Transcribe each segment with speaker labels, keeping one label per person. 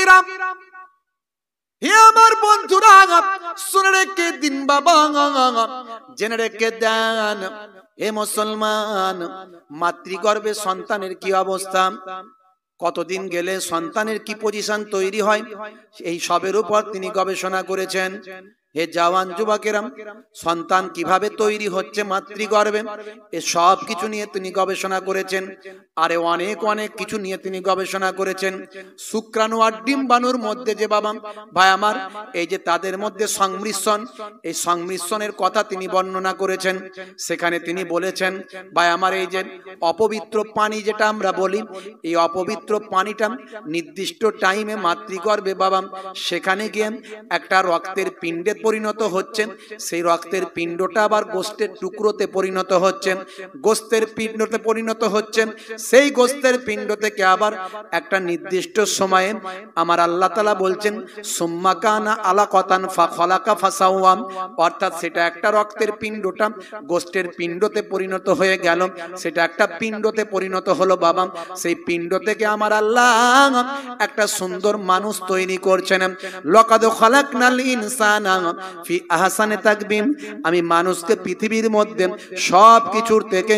Speaker 1: যুবকেরা, হে আমার বন্ধুরা, শুনে রেখে দিন বাবা, জেনে রেখে দেন হে মুসলমান, মাতৃগর্ভে সন্তানের কি অবস্থা, কতদিন গেলে সন্তানের কি পজিশন তৈরি হয়, এই সবের উপর তিনি গবেষণা করেছেন। হে জওয়ান যুবকেরা, সন্তান কিভাবে তৈরি হচ্ছে মাতৃগর্ভে, এ সব কিছু নিয়ে তিনি গবেষণা করেছেন। আরে অনেক অনেক কিছু নিয়ে তিনি গবেষণা করেছেন। শুক্রাণু আর ডিম্বাণুর মধ্যে যে বাবা ভাই আমার, এই যে তাদের মধ্যে সংমিশ্রণ, এই সংমিশ্রণের কথা তিনি বর্ণনা করেছেন। সেখানে তিনি বলেছেন ভাই আমার, এই যে অপবিত্র পানি যেটা আমরা বলি, এই অপবিত্র পানিটা নির্দিষ্ট টাইমে মাতৃগর্ভে বাবা সেখানে গিয়ে একটা রক্তের পিণ্ডে পরিণত হচ্ছেন। সেই রক্তের পিণ্ডটা আবার গোস্তের টুকরোতে পরিণত হচ্ছেন, গোস্তের পিণ্ডতে পরিণত হচ্ছেন। সেই গোস্তের পিণ্ড থেকে আবার একটা নির্দিষ্ট সময়ে আমার আল্লাহ তাআলা বলছেন সুম্মা কানা আলাকাতান ফাখালাকা ফাসাওয়াম, অর্থাৎ সেটা একটা রক্তের পিণ্ডটা গোস্তের পিণ্ডতে পরিণত হয়ে গেল, সেটা একটা পিণ্ডতে পরিণত হলো বাবা। সেই পিণ্ড থেকে আমার আল্লাহ একটা সুন্দর মানুষ তৈরি করছেন। লাকাদ খালাকনাল ইনসানা ফি আহসানি তাকবীম, আমি মানুষকে পৃথিবীর মধ্যে সব কিছুর থেকে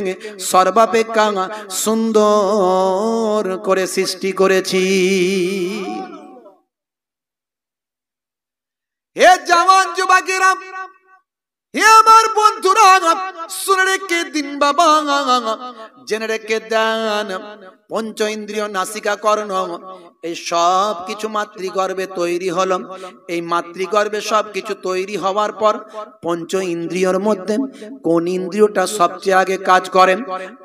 Speaker 1: সর্বাপেক্ষা সুন্দর করে সৃষ্টি করেছি। হে জওয়ান যুবকেরা, হে আমার বন্ধুরা, শুনে রেখে দিন বাবা, জেনে রেখে দেন পঞ্চ ইন্দ্রিয় নাসিকা কর্ণ এই সব কিছু মাতৃগর্ভে তৈরি হলো। এই মাতৃগর্ভে সব কিছু তৈরি হওয়ার পর পঞ্চ ইন্দ্রিয়র মধ্যে কোন ইন্দ্রিয়টা সবচেয়ে আগে কাজ করে,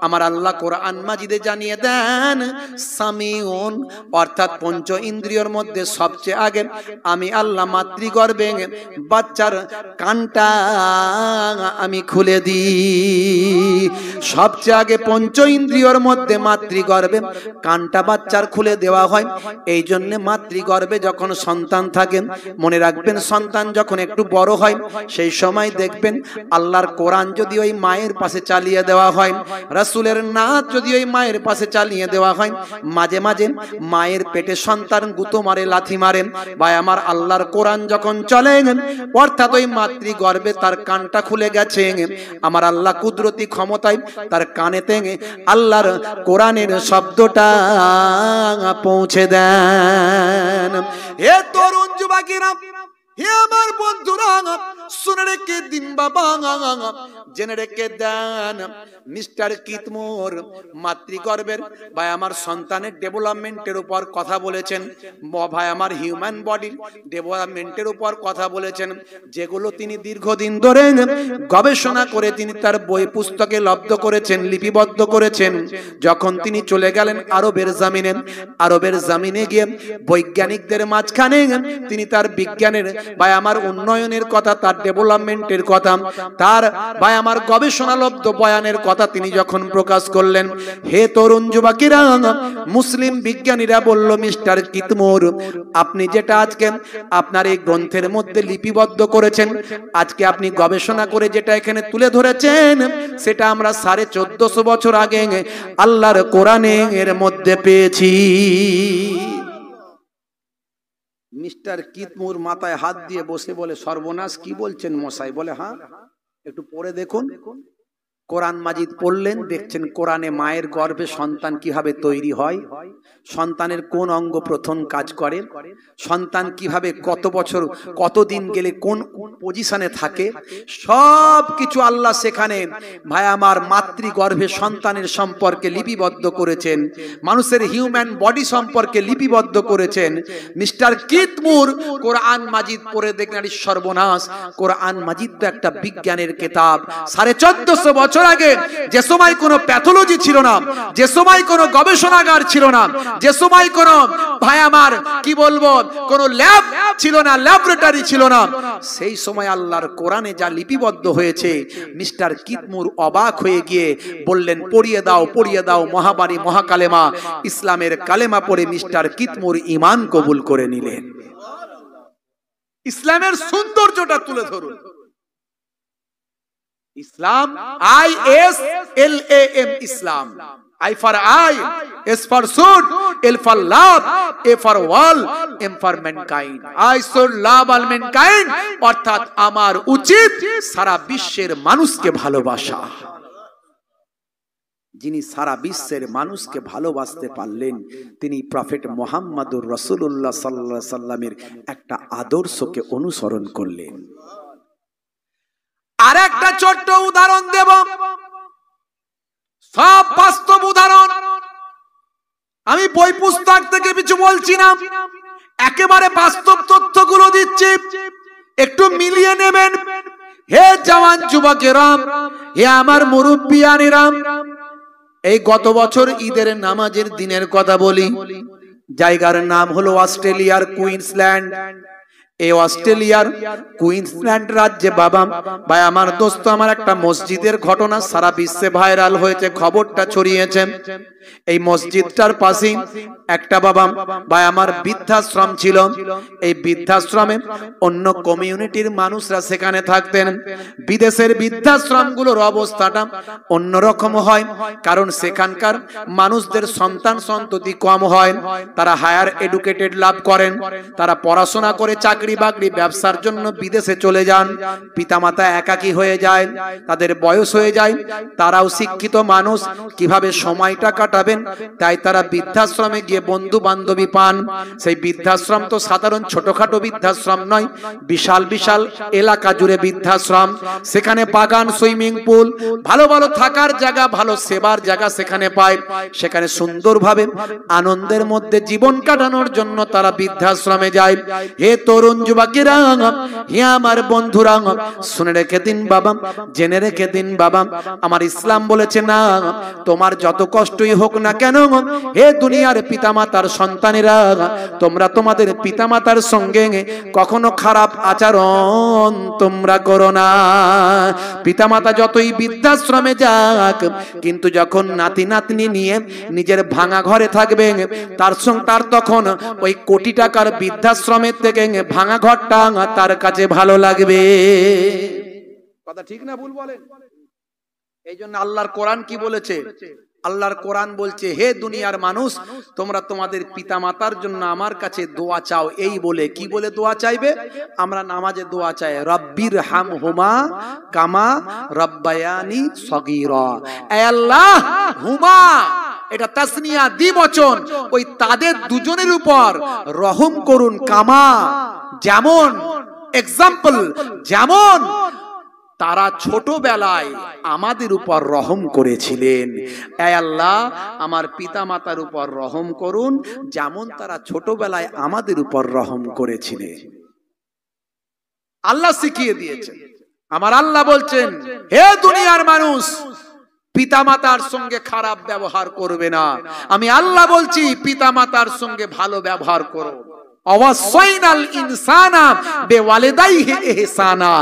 Speaker 1: আমার আল্লাহ কোরআন মাজিদে জানিয়ে দেন সামিউন, অর্থাৎ পঞ্চ ইন্দ্রিয়র মধ্যে সবচেয়ে আগে আমি আল্লাহ মাতৃগর্ভে বাচ্চার কানটা আমি খুলে দিই। সবচেয়ে আগে পঞ্চ ইন্দ্রিয়র মধ্যে মাতৃগর্ভে কানটা বাচ্চার খুলে দেওয়া হয়। এই জন্য মাতৃগর্ভে যখন সন্তান থাকে, মনে রাখবেন সন্তান যখন একটু বড় হয় সেই সময় দেখবেন আল্লাহর কোরআন যদি ওই মায়ের পাশে চালিয়ে দেওয়া হয়, রাসূলের নাত যদি ওই মায়ের পাশে চালিয়ে দেওয়া হয়, মাঝে মাঝে মায়ের পেটে সন্তান গুঁতো মারে, লাথি মারে। ভাই আমার, আল্লাহর কোরআন যখন চলে অর্থাৎ ওই মাতৃগর্ভে তার কানটা খুলে গেছে, আমার আল্লাহ কুদরতি ক্ষমতায় তার কানেতে আল্লাহর কোরআনের শব্দটা পৌঁছে দেন। হে তরুণ যুবকেরা, হে আমার বন্ধুরা, শুনে রেখে দিন বাবা, জেনে রেখে দেন মিস্টার কিতমোর মাতৃগর্ভের ভাই আমার সন্তানের ডেভেলপমেন্টের উপর কথা বলেছেন। ভাই আমার হিউম্যান বডির ডেভেলপমেন্টের উপর কথা বলেছেন, যেগুলো তিনি দীর্ঘদিন ধরে গবেষণা করে তিনি তার বই পুস্তকে লব্ধ করেছেন, লিপিবদ্ধ করেছেন। যখন তিনি চলে গেলেন আরবের জামিনে, আরবের জামিনে গিয়ে বৈজ্ঞানিকদের মাঝখানে তিনি তার বিজ্ঞানের ভাই আমার উন্নয়নের কথা, তার ডেভেলপমেন্টের কথা, তার ভাই আমার গবেষণালব্ধ বয়ানের কথা তিনি যখন প্রকাশ করলেন, হে তরুণ যুবকেরা, মুসলিম বিজ্ঞানীরা বলল মিস্টার কিতমোর, আপনি যেটা আজকে আপনার এই গ্রন্থের মধ্যে লিপিবদ্ধ করেছেন, আজকে আপনি গবেষণা করে যেটা এখানে তুলে ধরেছেন, সেটা আমরা 1450 বছর আগে আল্লাহর কোরআনের মধ্যে পেয়েছি। মিস্টার কিতমোর মাথায় হাত দিয়ে বসে বলে, সর্বনাশ, কি বলছেন মশাই? বলে, হ্যাঁ, একটু পড়ে দেখুন। কোরআন মাজিদ পড়লেন, দেখছেন কোরআনে মায়ের গর্ভে সন্তান কিভাবে তৈরি হয়, সন্তানের কোন অঙ্গ প্রথম কাজ করে, সন্তান কিভাবে কত বছর কতদিন গেলে কোন পজিশনে থাকে, সব কিছু আল্লাহ সেখানে ভাই আমার মাতৃগর্ভে সন্তানের সম্পর্কে লিপিবদ্ধ করেছেন, মানুষের হিউম্যান বডি সম্পর্কে লিপিবদ্ধ করেছেন। মিস্টার কিতমোর কোরআন মাজিদ পড়ে দেখলেন, সর্বনাশ, কোরআন মাজিদ তো একটা বিজ্ঞানের কিতাব। 1450 বছর আগে যে সময় কোনো প্যাথোলজি ছিল না, যে সময় কোনো গবেষণাগার ছিল না, যে সময় কোনো ভাই আমার কি বলবো কোনো ল্যাব ছিল না, ল্যাবরেটরি ছিল না, সেই সময় আল্লাহর কোরআনে যা লিপিবদ্ধ হয়েছে, মিস্টার কিতমোর অবাক হয়ে গিয়ে বললেন, পড়িয়ে দাও, পড়িয়ে দাও মহাবাণী মহাকালেমা। ইসলামের কালেমা পড়ে মিস্টার কিতমোর ঈমান কবুল করে নিলেন। ইসলামের সৌন্দর্যটা তুলে ধরুন। ইসলাম, ISLAM, Islam, I for I, S for should, L for love, A for world, M for mankind. I should love all mankind, অর্থাৎ আমার উচিত সারা বিশ্বের মানুষকে ভালোবাসা। যিনি সারা বিশ্বের মানুষকে ভালোবাসতে পারলেন তিনি প্রফেট মুহাম্মদুর রাসূলুল্লাহ সাল্লাল্লাহু আলাইহি সাল্লামের একটা আদর্শকে অনুসরণ করলেন। আর একটা ছোট্ট উদাহরণ দেব, সব বাস্তব উদাহরণ, আমি বই পুস্তক থেকে কিছু বলছি না, একেবারে বাস্তব তথ্যগুলো দিচ্ছি, একটু মিলিয়ে নেবেন। হে জওয়ান যুবকেরা, হে আমার মুরব্বিয়ানেরা, এই গত বছর ঈদের নামাজের দিনের কথা বলি। জায়গার নাম হলো অস্ট্রেলিয়ার কুইন্সল্যান্ড। এই অস্ট্রেলিয়ার কুইন্সল্যান্ড রাজ্যে বাবা ভাই আমার দোস্ত, আমার একটা মসজিদের ঘটনা সারা বিশ্বে ভাইরাল হয়েছে, খবরটা ছড়িয়েছে। এই মসজিদটার পাশে একটা বাবা ভাই আমার বৃদ্ধাশ্রম ছিল। এই বৃদ্ধাশ্রমে অন্য কমিউনিটির মানুষরা সেখানে থাকতেন। বিদেশের বৃদ্ধাশ্রমগুলোর অবস্থাটা অন্যরকম হয়, কারণ সেখানকার মানুষদের সন্তান সন্ততি কম হয়, তারা হায়ার এডুকেটেড লাভ করেন, তারা পড়াশোনা করে চাকরি বাকরি ব্যবসার জন্য বিদেশে চলে যান। পিতামাতা একাকী হয়ে যায়, তাদের বয়স হয়ে যায়, তারাও শিক্ষিত মানুষ, কিভাবে সময়টা কাটাবেন তাই তারা বৃদ্ধাশ্রমে গিয়ে বন্ধু বান্ধবী পান। সেই বৃদ্ধাশ্রম তো সাধারণ ছোটখাটো বৃদ্ধাশ্রম নয়, বিশাল বিশাল এলাকা জুড়ে বৃদ্ধাশ্রম। সেখানে বাগান, সুইমিং পুল, ভালো ভালো থাকার জায়গা, ভালো সেবার জায়গা সেখানে পায়। সেখানে সুন্দরভাবে আনন্দের মধ্যে জীবন কাটানোর জন্য তারা বৃদ্ধাশ্রমে যায়। হে তরুণ যুবকেরা, হে আমার বন্ধুরা, শুনে রেখে দিন বাবা, জেনে রেখে দিন বাবা, আমার ইসলাম বলেছে না, তোমার যত কষ্টই হোক না কেন, হে দুনিয়ার পিতামাতার সন্তানেরা, তোমরা তোমাদের পিতামাতার সঙ্গে কখনো খারাপ আচরণ তোমরা করো না। পিতামাতা যতই বৃদ্ধাশ্রমে যাক, কিন্তু যখন নাতি নাতনি নিয়ে নিজের ভাঙা ঘরে থাকবে, তার তখন ওই কোটি টাকার বৃদ্ধাশ্রমের থেকে ভাঙা ঘরটা তার কাছে ভালো লাগবে। কথা ঠিক না ভুল বলেন? এই জন্য আল্লাহর কোরআন কি বলেছে? আল্লাহর কোরআন বলছে, হে দুনিয়ার মানুষ, তোমরা তোমাদের পিতামাতার জন্য আমার কাছে দোয়া চাও। এই বলে, কি বলে দোয়া চাইবে? আমরা নামাজে দোয়া চাই, রব্বির হামহুমা কামা রব্বায়ানি সগীরা। এ আল্লাহ, হুমা এটা তাসনিয়া, দ্বিবচন, ওই তাদের দুজনের উপর রহম করুন, কামা যেমন, এক্সাম্পল যেমন তারা ছোটবেলায় আমাদের উপর রহম করেছিলেন। এ আল্লাহ, আমার পিতা মাতার উপর রহম করুন যেমন তারা ছোটবেলায় আমাদের উপর রহম করেছিলেন। আল্লাহ শিখিয়ে দিয়েছেন। আমার আল্লাহ বলছেন, হে দুনিয়ার মানুষ, পিতামাতার সঙ্গে খারাপ ব্যবহার করবে না। আমি আল্লাহ বলছি, পিতামাতার সঙ্গে ভালো ব্যবহার করো। অওয়াসাইনাল ইনসানা বিওয়ালিদাইহি ইহসানা।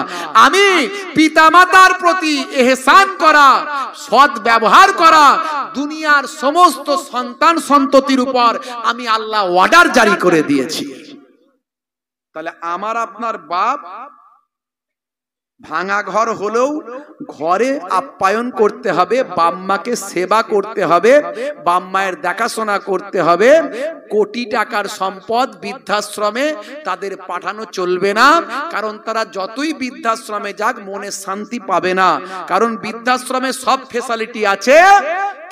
Speaker 1: আমি পিতামাতার প্রতি ইহসান করা, সৎ ব্যবহার করা, দুনিয়ার সমস্ত সন্তান সন্ততির উপর আমি আল্লাহ অর্ডার জারি করে দিয়েছি। তাহলে আমার আপনার বাপ ভাঙা ঘর হলেও ঘরে আপ্যায়ন করতে হবে, বাম্মাকে সেবা করতে হবে, বাম্মায়ের দেখাশোনা করতে হবে। কোটি টাকার সম্পদ বৃদ্ধাশ্রমে তাদের পাঠানো চলবে না, কারণ তারা যতই বৃদ্ধাশ্রমে যাক মনে শান্তি পাবে না। কারণ বৃদ্ধাশ্রমে সব ফেসিলিটি আছে,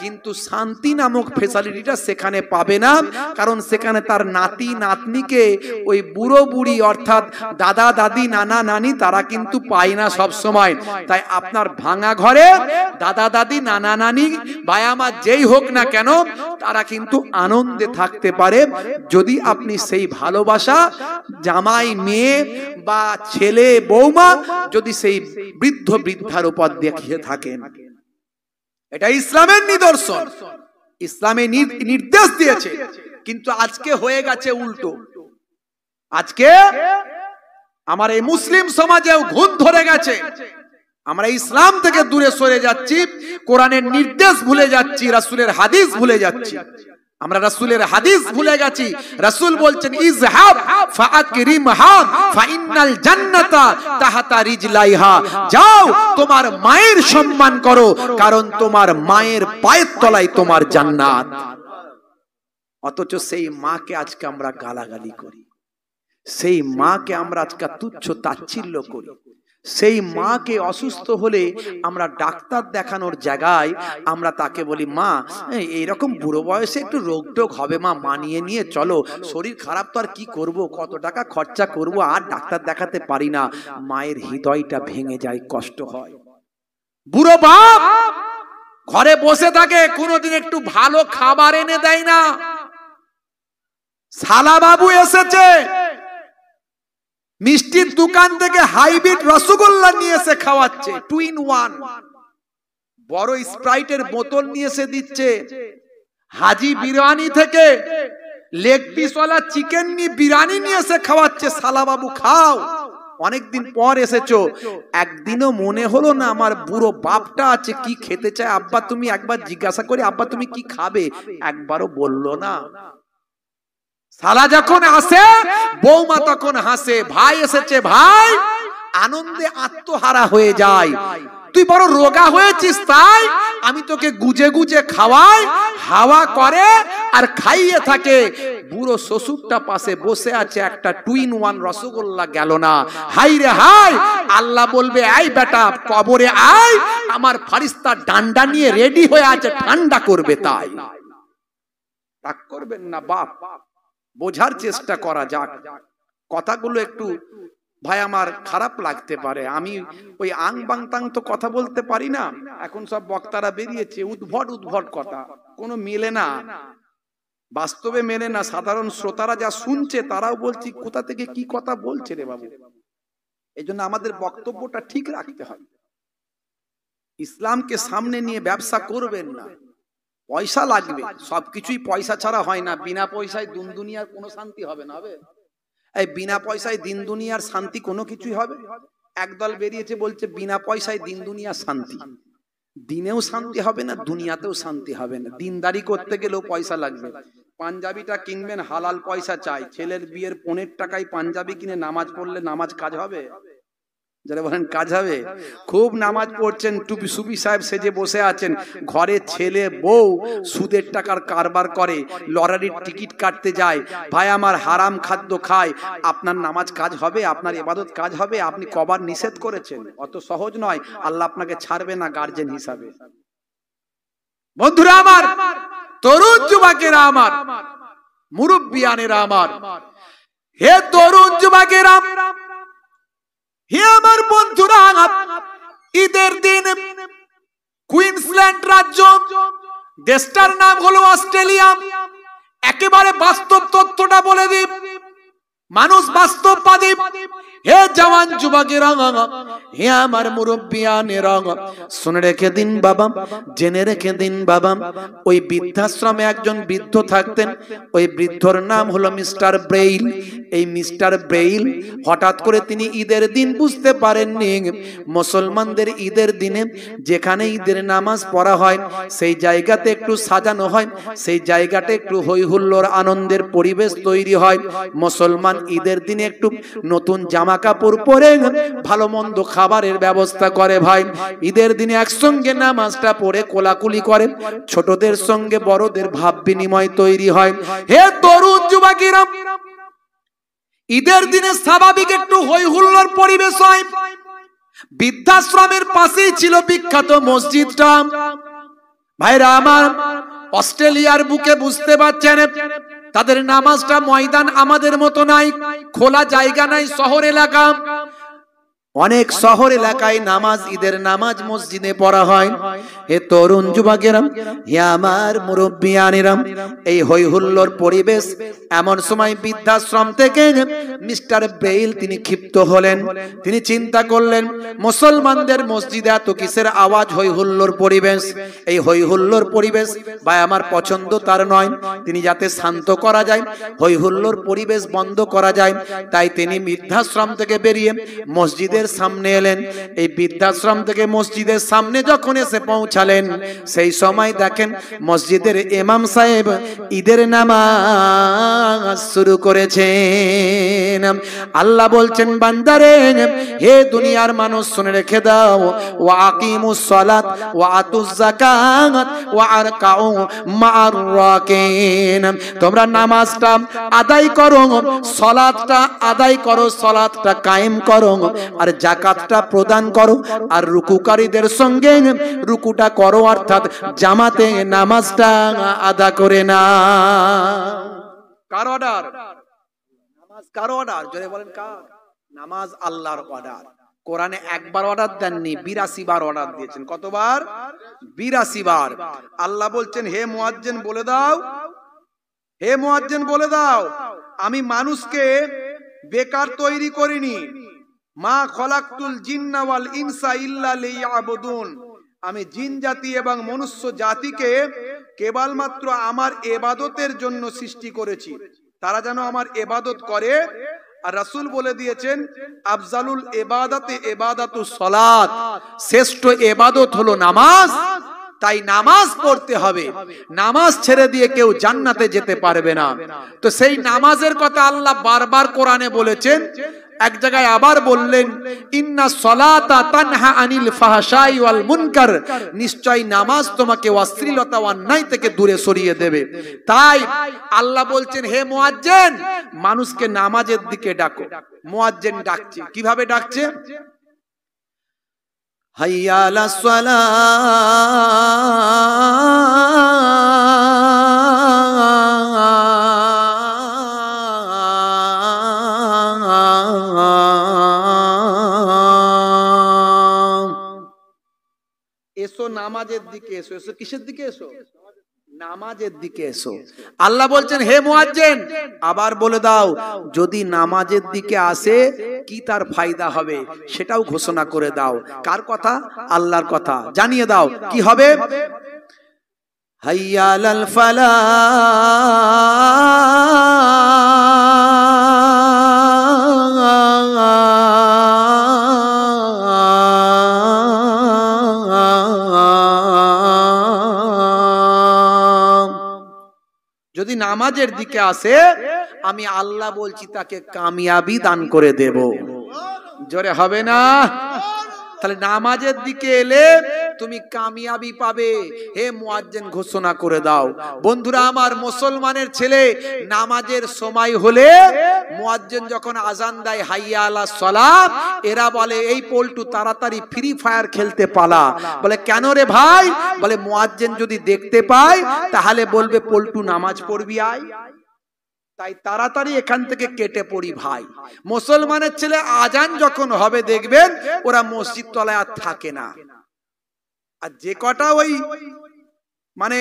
Speaker 1: কিন্তু শান্তি নামক ফেসিলিটিটা সেখানে পাবে না, কারণ সেখানে তার নাতি নাতনিকে ওই বুড়ো বুড়ি অর্থাৎ দাদা দাদি নানা নানি তারা কিন্তু পায় না সব সময়। তাই আপনার ভাঙা ঘরে দাদা দাদি নানা নানি ভাই আমার যেই হোক না কেন, তারা কিন্তু আনন্দে থাকতে পারে যদি আপনি সেই ভালোবাসা জামাই মেয়ে বা ছেলে বৌমা যদি সেই বৃদ্ধ বৃদ্ধার উপর দেখিয়ে থাকেন। এটা ইসলামের নিদর্শন, ইসলামে নির্দেশ দিয়েছে। কিন্তু আজকে হয়ে গেছে উল্টো। আজকে আমার এই মুসলিম সমাজেও ঘুণ ধরে গেছে। আমরা ইসলাম থেকে দূরে সরে যাচ্ছি, কোরআনের নির্দেশ ভুলে যাচ্ছি, রাসূলের হাদিস ভুলে যাচ্ছি। আমরা রাসূলের হাদিস ভুলে গেছি। রাসূল বলছেন ইযহাব ফাআকরিমহা ফাইন্নাল জান্নাতা তাহতা রিজলাইহা, যাও তোমার মায়ের সম্মান করো, কারণ তোমার মায়ের পায়ের তলায় তোমার জান্নাত। অথচ সেই মাকে আজকে আমরা গালাগালি করি, সেই মাকে আমরা আজকে তুচ্ছ তাচ্ছিল্য করি। সেই মাকে অসুস্থ হলে আমরা ডাক্তার দেখানোর জায়গায় আমরা তাকে বলি, মা এইরকম বুড়ো বয়সে একটু রোগ টোগ হবে, মা মানিয়ে নিয়ে চলো, শরীর খারাপ তো আর কি করব, কত টাকা খরচা করব, আর ডাক্তার দেখাতে পারি না। মায়ের হৃদয়টা ভেঙে যায়, কষ্ট হয়। বুড়ো বাপ ঘরে বসে থাকে, কোনোদিন একটু ভালো খাবার এনে দেয় না। শালা বাবু এসেছে, মিষ্টির দোকান থেকে হাইব্রিড রসগোল্লা নিয়ে এসে খাওয়াচ্ছে, 2 in 1। বড় স্প্রাইটের বোতল নিয়ে এসে দিচ্ছে। হাজি বিরিয়ানি থেকে লেগ পিসওয়ালা চিকেন নিয়ে বিরিয়ানি নিয়ে এসে খাওয়াচ্ছে। শালা বাবু খাও, অনেকদিন পর এসেছো, একদিনও মনে হলো না আমার বুড়ো বাপটা আছে, কি খেতে চায় আব্বা, তুমি একবার জিজ্ঞাসা করে আব্বা তুমি কি খাবে, একবারও বললো না। শালা যখন আসে বৌমা তখন হাসে, ভাই এসেছে ভাই, আনন্দে আত্মহারা হয়ে যায়। তুই বড় রোগা হয়েছিস তাই আমি তোকে গুজে গুজে খাওয়াই, হাওয়া করে আর খাইয়ে থাকে। বুড়ো শ্বশুরটা পাশে বসে আছে, একটা 2 in 1 রসগোল্লা গেল না। হাই রে হাই, আল্লাহ বলবে এই বেটা কবরে আয়, আমার ফারিস্তা ডান্ডা নিয়ে রেডি হয়ে আছে, ঠান্ডা করবে। তাই রাগ করবেন না বাপ, বোঝার চেষ্টা করা যাক। কথাগুলো একটু ভাই আমার খারাপ লাগতে পারে, আমি ওই আং বাং তাং তো কথা বলতে পারি না। এখন সব বক্তারা বেরিয়েছে, উদ্ভট উদ্ভট কথা, কোনো মেলে না, বাস্তবে মেলে না। সাধারণ শ্রোতারা যা শুনছে তারাও বলছি কোথা থেকে কি কথা বলছে রে বাবু। এই জন্য আমাদের বক্তব্যটা ঠিক রাখতে হবে। ইসলামকে সামনে নিয়ে ব্যবসা করবেন না, পয়সা লাগবে, সবকিছুই পয়সা ছাড়া হয় না। বিনা পয়সায় দিন দুনিয়ার কোনো শান্তি হবে না। হবে এই বিনা পয়সায় দিন দুনিয়ার শান্তি কোনো কিছুই হবে? একদল বেরিয়েছে বলছে বিনা পয়সায় দিন দুনিয়ার শান্তি, দিনেও শান্তি হবে না, দুনিয়াতেও শান্তি হবে না। দিনদারি করতে গেলেও পয়সা লাগবে। পাঞ্জাবিটা কিনবেন, হালাল পয়সা চাই। ছেলের বিয়ের 15 টাকায় পাঞ্জাবি কিনে নামাজ পড়লে নামাজ কাজ হবে? যারা বলেন কাজ হবে। খুব নামাজ পড়ছেন, টুপি সুবি সাহেব সেজে বসে আছেন, ঘরে ছেলে বউ সুদের টাকার কারবার করে, লটারির টিকিট কাটতে যায়, ভাই আমার হারাম খাদ্য খায়, আপনার নামাজ কাজ হবে? আপনার ইবাদত কাজ হবে? আপনি কবার নিষেধ করেছেন? অত সহজ নয়, আল্লাহ আপনাকে ছাড়বে না গার্জেন হিসাবে। বন্ধুরা আমার, তরুণ যুবকেরা আমার, মুরব্বিয়ানেরা আমার, হে তরুণ যুবকেরা, হে আমার বন্ধুরা, ঈদের দিন কুইন্সল্যান্ড রাজ্য, দেশটার নাম হলো অস্ট্রেলিয়া। একেবারে বাস্তব তথ্যটা বলে দিই, মানুষ বাস্তববাদী। হে জওয়ান যুবকেরা, হে আমার মুরব্বিয়ানেরা, শুনে রেখে দিন বাবা, জেনে রেখে দিন বাবা, ওই বৃদ্ধাশ্রমে একজন বৃদ্ধ থাকতেন। ওই বৃদ্ধর নাম হলো মিস্টার ব্রেইল। এই মিস্টার ব্রেইল হঠাৎ করে তিনি ঈদের দিন বুঝতে পারেননি, মুসলমানদের ঈদের দিনে যেখানে ঈদের নামাজ পড়া হয় সেই জায়গাতে একটু সাজানো হয়, সেই জায়গাটা একটু হই হুল্লোড় আনন্দের পরিবেশ তৈরি হয়। মুসলমান ঈদের দিনে একটু নতুন জামা কাপড় পরে ভালো মন্দ খাবারের ব্যবস্থা করে। ভাই ঈদের দিনে একসঙ্গে নামাজটা পড়ে কোলাকুলি করে, ছোটদের সঙ্গে বড়দের ভাব বিনিময় তৈরি হয়। হে তরুণ যুবকেরা, ঈদের দিনে স্বাভাবিক একটু হই হুল্লোড় পরিবেশ হয়। বৃদ্ধাশ্রমের পাশেই ছিল বিখ্যাত মসজিদটা। ভাইরা আমার, অস্ট্রেলিয়ার বুকে বুঝতে পারছেন তাদের নামাজটা ময়দান আমাদের মতো নাই, খোলা জায়গা নাই, শহর এলাকা। অনেক শহর এলাকায় নামাজ, ঈদের নামাজ মসজিদে পড়া হয়। হে তরুণ যুবকেরা, হে আমার মুরব্বিয়ানেরা, এই হই হুল্লোড় পরিবেশ, এমন সময় বৃদ্ধাশ্রম থেকে মিস্টার ব্রেইল তিনি ক্ষিপ্ত হলেন। তিনি চিন্তা করলেন, মুসলমানদের মসজিদে এত কিসের আওয়াজ, হই হুল্লোড় পরিবেশ, এই হই হুল্লোড় পরিবেশ ভাই আমার পছন্দ তার নয়। তিনি যাতে শান্ত করা যায়, হই হুল্লোড় পরিবেশ বন্ধ করা যায়, তাই তিনি বৃদ্ধাশ্রম থেকে বেরিয়ে মসজিদের সামনে এলেন। এই বৃদ্ধাশ্রম থেকে মসজিদের সামনে যখন এসে পৌঁছালেন, সেই সময় দেখেন মসজিদের ইমাম সাহেব ঈদের নামাজ শুরু করেছেন। আল্লাহ বলছেন, বান্দারে, হে দুনিয়ার মানুষ শুনে রেখে দাও, ওয়া আকিমুস সালাত ওয়া আতুজ যাকাত ওয়া আরকাউ মা'আর রাকিন। তোমরা নামাজটা আদায় করো, সালাতটা আদায় করো, সালাতটা কায়েম করো, আর যাকাতটা প্রদান করো, আর রুকুকারীদের সঙ্গে রুকুটা করো, অর্থাৎ জামাতে নামাজটা আদা করে না। কার অর্ডার? নামাজ কার অর্ডার? জোরে বলেন কার? নামাজ আল্লাহর অর্ডার। কোরআনে একবার অর্ডার দেননি, 82 বার অর্ডার দিয়েছেন। কতবার? 82 বার। আল্লাহ বলছেন, হে মুয়াজ্জিন বলে দাও, হে মুয়াজ্জিন বলে দাও, আমি মানুষকে বেকার তৈরি করিনি। মা খলাকতুল জিন্না ওয়াল ইনসা ইল্লা লিয়াবুদুন। আমি জিন জাতি এবং মনুষ্য জাতিকে কেবলমাত্র আমার ইবাদতের জন্য সৃষ্টি করেছি, তারা যেন আমার ইবাদত করে। আর রাসূল বলে দিয়েছেন, আফজালুল ইবাদাতে ইবাদাতুস সালাত, শ্রেষ্ঠ ইবাদত হলো নামাজ। তাই নামাজ পড়তে হবে, নামাজ ছেড়ে দিয়ে কেউ জান্নাতে যেতে পারবে না। তো সেই নামাজের কথা আল্লাহ বারবার কোরআনে বলেছেন। এক জায়গায় আবার বললেন, ইন্না সলাতা তানহা আনিল ফাহশাই ওয়াল মুনকার, নিশ্চয় নামাজ তোমাকে অশ্লীলতা ও অন্যায় থেকে দূরে সরিয়ে দেবে। তাই আল্লাহ বলছেন, হে মুয়াজ্জিন, মানুষকে নামাজের দিকে ডাকো। মুয়াজ্জিন ডাকছে, কিভাবে ডাকছে? হাইয়া আলাস সালাহ, এসো নামাজের দিকে এসো। এসো কিসের দিকে? এসো নামাজের দিকে এসো। আল্লাহ বলছেন, হে মুয়াজ্জিন, আবার বলে দাও, যদি নামাজের দিকে আসে কি তার ফায়দা হবে সেটাও ঘোষণা করে দাও। কার কথা? আল্লাহর কথা। জানিয়ে দাও কি হবে। হাইয়া আলাল ফালাহ, যদি নামাজের দিকে আসে আমি আল্লাহ বলছি তাকে কামিয়াবি দান করে দেব। জোরে হবে না? তাহলে নামাজের দিকে এলে তুমি কামিয়াবি পাবে। হে মুয়াজ্জিন ঘোষণা করে দাও। বন্ধুরা আমার, মুসলমানের ছেলে নামাজের সময় হলে মুয়াজ্জিন যখন আজান দেয় হাইয়া আলাস সালাত, এরা বলে, এই পল্টু তাড়াতাড়ি ফ্রি ফায়ার খেলতে পালা। বলে কেন রে ভাই? বলে মুয়াজ্জিন যদি দেখতে পায় তাহলে বলবে পল্টু নামাজ পড়বি আয়। তাই তাড়াতাড়ি এখান থেকে কেটে পড়ি ভাই। মুসলমানের ছেলে আজান যখন হবে দেখবেন ওরা মসজিদ তলায় আর থাকে না। আর যে কটা ওই মানে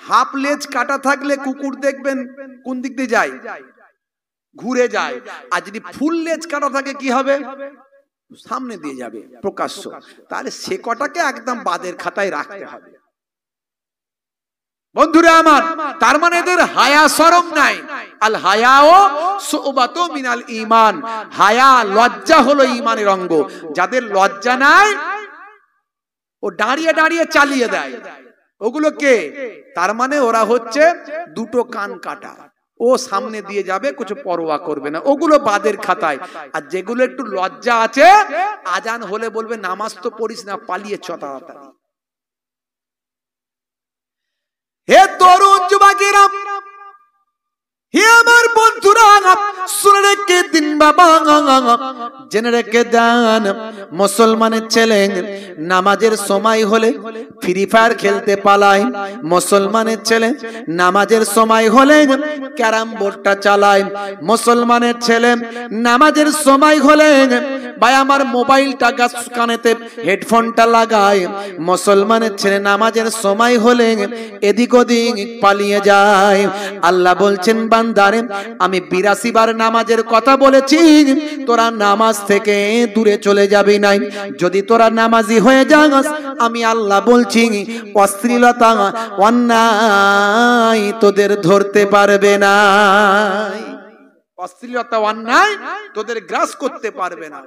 Speaker 1: হাফ লেজ কাটা থাকলে কুকুর দেখবেন কোন দিক দিয়ে যায়? ঘুরে যায়। আর যদি ফুল লেজ কাটা থাকে কি হবে? সামনে দিয়ে যাবে প্রকাশ্য। তাহলে সে কটাকে একদম বাদের খাতায় রাখতে হবে। বন্ধুরা আমার, তার মানে এদের হায়া শরম নাই। আল হায়াও শুবাতু মিনাল ঈমান, হায়া লজ্জা হলো ঈমানের অঙ্গ। যাদের লজ্জা নাই ও দাঁড়িয়ে দাঁড়িয়ে চালিয়ে দেয়, ওগুলো কে? তার মানে ওরা হচ্ছে দুটো কান কাটা। ও সামনে দিয়ে যাবে, কিছু পরোয়া করবে না, ওগুলো বাদের খাতায়। আর যেগুলো একটু লজ্জা আছে, আজান হলে বলবে নামাজ তো পড়িস না, পালিয়ে চ তাড়াতাড়ি। হে তরুণ যুবকেরা, হে আমার বন্ধুরা, শুনে রেখে দিন বাবা, জেনে রেখে দেন, মুসলমানের ছেলে নামাজের সময় হলে ফ্রি ফায়ার খেলতে পালায়। মুসলমানের ছেলে নামাজের সময় হলে ক্যারাম বোর্ডটা চালায়। মুসলমানের ছেলে নামাজের সময় হলে ভাই আমার মোবাইলটা কানেতে হেডফোনটা লাগায়। মুসলমানের ছেলে নামাজের সময় হলে এদিক ওদিক পালিয়ে যায়। আল্লাহ বলছেন, বান্দারে আমি 82 বার নামাজের কথা বলেছি, তোরা নামাজ থেকে দূরে চলে যাবি না। যদি তোরা নামাজি হয়ে যাস, আমি আল্লাহ বলছি অশ্লীলতা অন্যায় তোদের ধরতে পারবে না। অশ্লীলতা অন্যায় তোদের গ্রাস করতে পারবে না।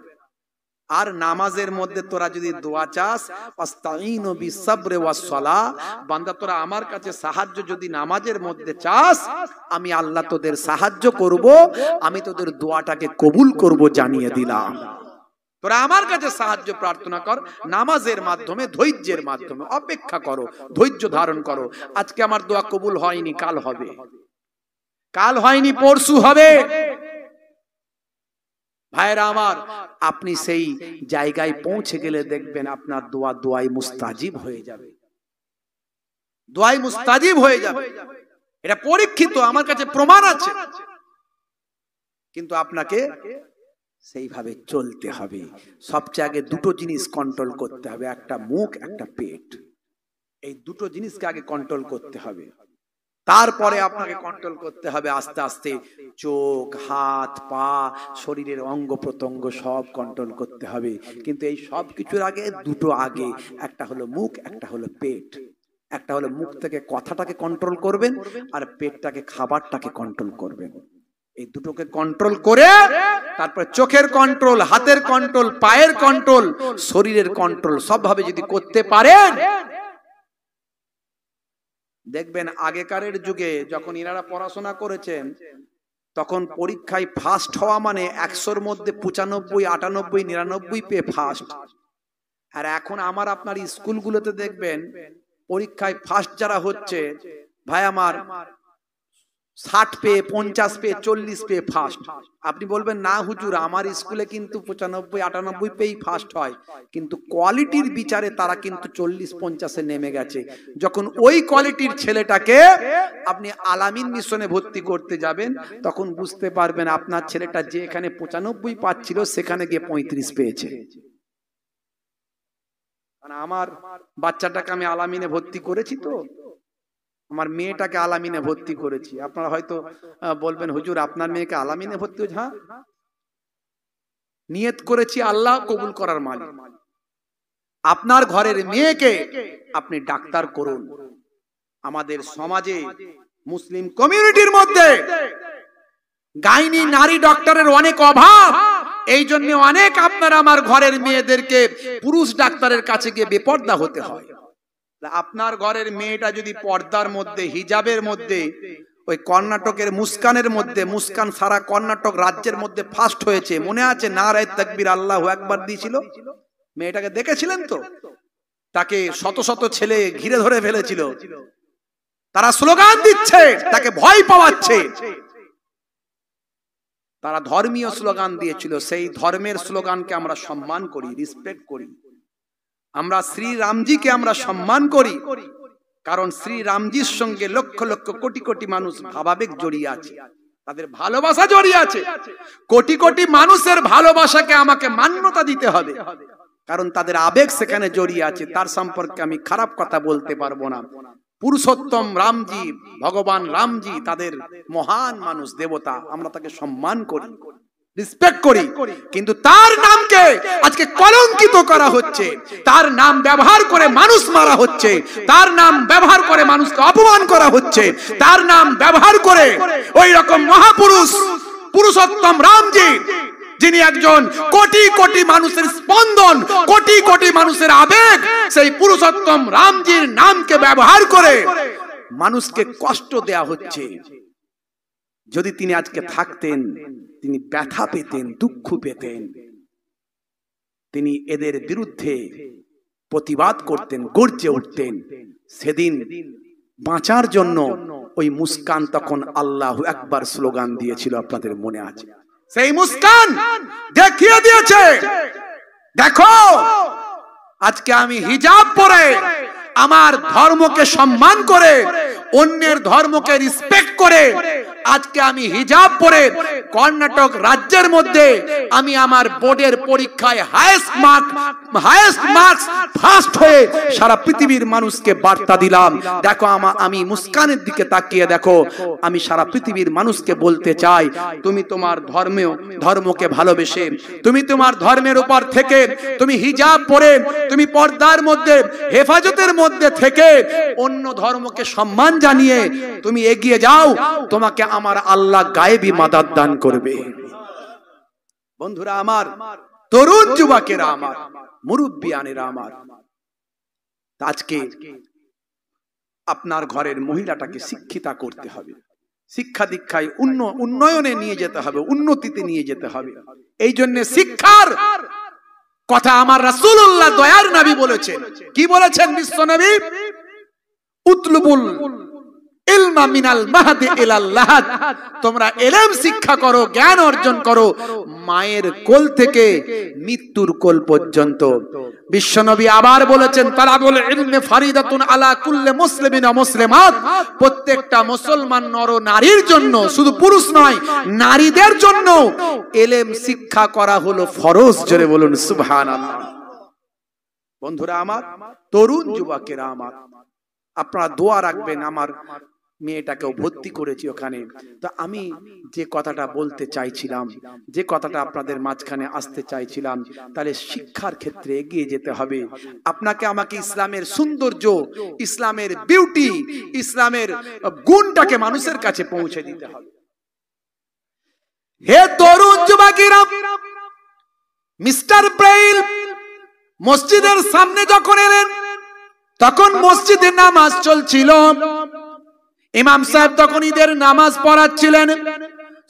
Speaker 1: আর নামাজের মধ্যে তোরা যদি দোয়া চাস, আস্তাইনু বিসসবরি ওয়াস সালাহ, বান্দা তোরা আমার কাছে সাহায্য যদি নামাজের মধ্যে চাস, আমি আল্লাহ তোদের সাহায্য করব, আমি তোদের দোয়াটাকে কবুল করব, জানিয়ে দিলাম। তোরা আমার কাছে সাহায্য প্রার্থনা কর নামাজের মাধ্যমে, ধৈর্যের মাধ্যমে। অপেক্ষা করো, ধৈর্য ধারণ করো। আজকে আমার দোয়া কবুল হয়নি, কাল হবে, কাল হয়নি পরশু হবে। ভাইরা আমার, আপনি সেই জায়গায় পৌঁছে গেলে দেখবেন আপনার দোয়া দোয়াই মুস্তাজিব হয়ে যাবে, দোয়াই মুস্তাজিব হয়ে যাবে। এটা পরীক্ষিত, আমার কাছে প্রমাণ আছে। কিন্তু আপনাকে সেইভাবে চলতে হবে। সবচেয়ে আগে দুটো জিনিস কন্ট্রোল করতে হবে, একটা মুখ, একটা পেট। এই দুটো জিনিসকে আগে কন্ট্রোল করতে হবে, তারপরে আপনাকে কন্ট্রোল করতে হবে আস্তে আস্তে চোখ, হাত, পা, শরীরের অঙ্গ প্রত্যঙ্গ সব কন্ট্রোল করতে হবে। কিন্তু এই সব কিছুর আগে দুটো আগে, একটা হলো মুখ, একটা হলো পেট। একটা হলো মুখ থেকে কথাটাকে কন্ট্রোল করবেন, আর পেটটাকে, খাবারটাকে কন্ট্রোল করবেন। এই দুটোকে কন্ট্রোল করে তারপর চোখের কন্ট্রোল, হাতের কন্ট্রোল, পায়ের কন্ট্রোল, শরীরের কন্ট্রোল সবভাবে যদি করতে পারেন, দেখবেন আগেকারের যুগে যখন ইনারা পড়াশোনা করেছেন, তখন পরীক্ষায় ফার্স্ট হওয়া মানে 100-র মধ্যে 95, 98, 99 পেয়ে ফার্স্ট। আর এখন আমার আপনার স্কুলগুলোতে দেখবেন পরীক্ষায় ফার্স্ট যারা হচ্ছে, ভাই আমার 60 পেয়ে, 50 পেয়ে, 40 পেয়ে ফার্স্ট। আপনি বলবেন না হুজুর, আমার স্কুলে কিন্তু 95, 98 পেয়েই ফার্স্ট হয়, কিন্তু কোয়ালিটির বিচারে তারা কিন্তু 40-50-এ নেমে গেছে। যখন ওই কোয়ালিটির ছেলেটাকে আপনি আলামিন মিশনে ভর্তি করতে যাবেন, তখন বুঝতে পারবেন আপনার ছেলেটা যে এখানে 95 পাচ্ছিল, সেখানে গিয়ে 35 পেয়েছে। আমার বাচ্চাটাকে আমি আলামিনে ভর্তি করেছি, তো আমার মেয়েটাকে আলামিনে ভর্তি করেছি। আপনারা হয়তো বলবেন হুজুর আপনার মেয়েকে আলামিনে ভর্তি হয়েছে। হ্যাঁ, নিয়ত করেছি আল্লাহ কবুল করার মালিক। আপনার ঘরের মেয়েকে আপনি ডাক্তার করুন। আমাদের সমাজে, মুসলিম কমিউনিটির মধ্যে গাইনি নারী ডক্টরের অনেক অভাব। এই জন্য অনেক আপনার আমার ঘরের মেয়েদেরকে পুরুষ ডাক্তারের কাছে গিয়ে বেপর্দা হতে হয়। আপনার ঘরের মেয়েটা যদি পর্দার মধ্যে, হিজাবের মধ্যে, ওই কর্ণাটকের মুস্কানের মধ্যে, মুস্কান সারা কর্ণাটক রাজ্যের মধ্যে ফার্স্ট হয়েছে, মনে আছে? নারায়ে তাকবীর, আল্লাহু আকবার দিয়েছিল। মেয়েটাকে দেখেছিলেন তো? তাকে শত শত ছেলে ঘিরে ধরে ফেলেছিল, তারা স্লোগান দিচ্ছে, তাকে ভয় পাওয়াচ্ছে। তারা ধর্মীয় স্লোগান দিয়েছিল। সেই ধর্মের স্লোগানকে আমরা সম্মান করি, রেসপেক্ট করি। আমরা শ্রী রামজিকে আমরা সম্মান করি, কারণ শ্রী রামজির সঙ্গে লক্ষ লক্ষ কোটি কোটি মানুষ ভাবাবেগ জড়িয়ে আছে, তাদের ভালোবাসা জড়িয়ে আছে। কোটি কোটি মানুষের ভালোবাসাকে আমাকে মান্যতা দিতে হবে, কারণ তাদের আবেগ সেখানে জড়িয়ে আছে। তার সম্পর্কে আমি খারাপ কথা বলতে পারবো না। পুরুষোত্তম রামজি, ভগবান রামজি তাদের মহান মানুষ, দেবতা, আমরা তাকে সম্মান করি, রেসপেক্ট করি। কিন্তু তার নামকে আজকে কলঙ্কিত করা হচ্ছে, তার নাম ব্যবহার করে মানুষ মারা হচ্ছে, তার নাম ব্যবহার করে মানুষকে অপমান করা হচ্ছে, তার নাম ব্যবহার করে ওই রকম মহাপুরুষ পুরুষোত্তম রামজি, যিনি একজন কোটি কোটি মানুষের স্পন্দন, কোটি কোটি মানুষের আবেগ, সেই পুরুষোত্তম রামজির নামকে ব্যবহার করে মানুষকে কষ্ট দেয়া হচ্ছে। যদি তিনি আজকে থাকতেন, তিনি ব্যথা পেতেন, দুঃখ পেতেন, তিনি এদের বিরুদ্ধে প্রতিবাদ করতেন, গর্জে উঠতেন। সেদিন বাঁচার জন্য ওই মুস্কান তখন আল্লাহু আকবার স্লোগান দিয়েছিল, আপনাদের মনে আছে? সেই মুস্কান দেখিয়ে দিয়েছে, দেখো আজকে আমি হিজাব পরে, আমার ধর্মকে সম্মান করে, অন্যের ধর্মকে রেসপেক্ট করে, আজকে আমি হিজাব পরে কর্ণাটক রাজ্যের মধ্যে আমি আমার বোর্ডের পরীক্ষায় হাইয়েস্ট মার্কস ফার্স্ট হয়ে সারা পৃথিবীর মানুষকে বার্তা দিলাম। দেখো আমি মুস্কানের দিকে তাকিয়ে দেখো, আমি সারা পৃথিবীর মানুষকে বলতে চাই, তুমি তোমার ধর্মকে ভালোবেসে, তুমি তোমার ধর্মের উপর থেকে, তুমি হিজাব পরে, তুমি পর্দার মধ্যে, হেফাজতের মধ্যে থেকে অন্য ধর্মকে সম্মান জানিয়ে তুমি এগিয়ে যাও, তোমাকে আমার আল্লাহ গায়েবী মাদাদ দান করবে। বন্ধুরা আমার, তরুণ যুবকেরা আমার, মুরব্বিয়ানেরা আমার, আজকে আপনার ঘরের মহিলাটাকে শিক্ষিতা করতে হবে, শিক্ষা দীক্ষায় উন্নয়নে নিয়ে যেতে হবে, উন্নতিতে নিয়ে যেতে হবে। এই জন্য শিক্ষার কথা আমার রাসূলুল্লাহ দয়ার নবী বলেছেন। কি বলেছেন বিশ্ব নবী? উতলুবুল ইলমা মিনাল মাহদি ইলাল লাহাদ, তোমরা ইলম শিক্ষা করো, জ্ঞান অর্জন করো মায়ের কোল থেকে মৃত্যুর কোল পর্যন্ত। বিশ্বনবী আবার বলেছেন, তালাবুল ইলমি ফারিদাতুন আলা কুল্লি মুসলিমিন ওয়া মুসলিমাত, প্রত্যেকটা মুসলমান নর নারীর জন্য, শুধু পুরুষ নয় নারীদের জন্য ইলম শিক্ষা করা হলো ফরজ। জোরে বলুন সুবহানাল্লাহ। বন্ধুরা আমার, তরুণ যুবকেরা আমার, আপনারা দোয়া রাখবেন। আমার মেয়েটাকেও ভর্তি করেছি ওখানে। তো আমি যে কথাটা বলতে চাইছিলাম, যে কথাটা আপনাদের মাঝখানে আসতে চাইছিলাম, তাহলে শিক্ষার ক্ষেত্রে এগিয়ে যেতে হবে। আপনাকে আমাকে ইসলামের সৌন্দর্য, ইসলামের বিউটি, ইসলামের গুণটাকে মানুষের কাছে পৌঁছে দিতে হবে। হে তরুণ যুবকেরা, মিস্টার ব্রেইল মসজিদের সামনে যখন এলেন, তখন মসজিদে নামাজ চলছিল। ইমাম সাহেব তখন ঈদের নামাজ পড়াচ্ছিলেন।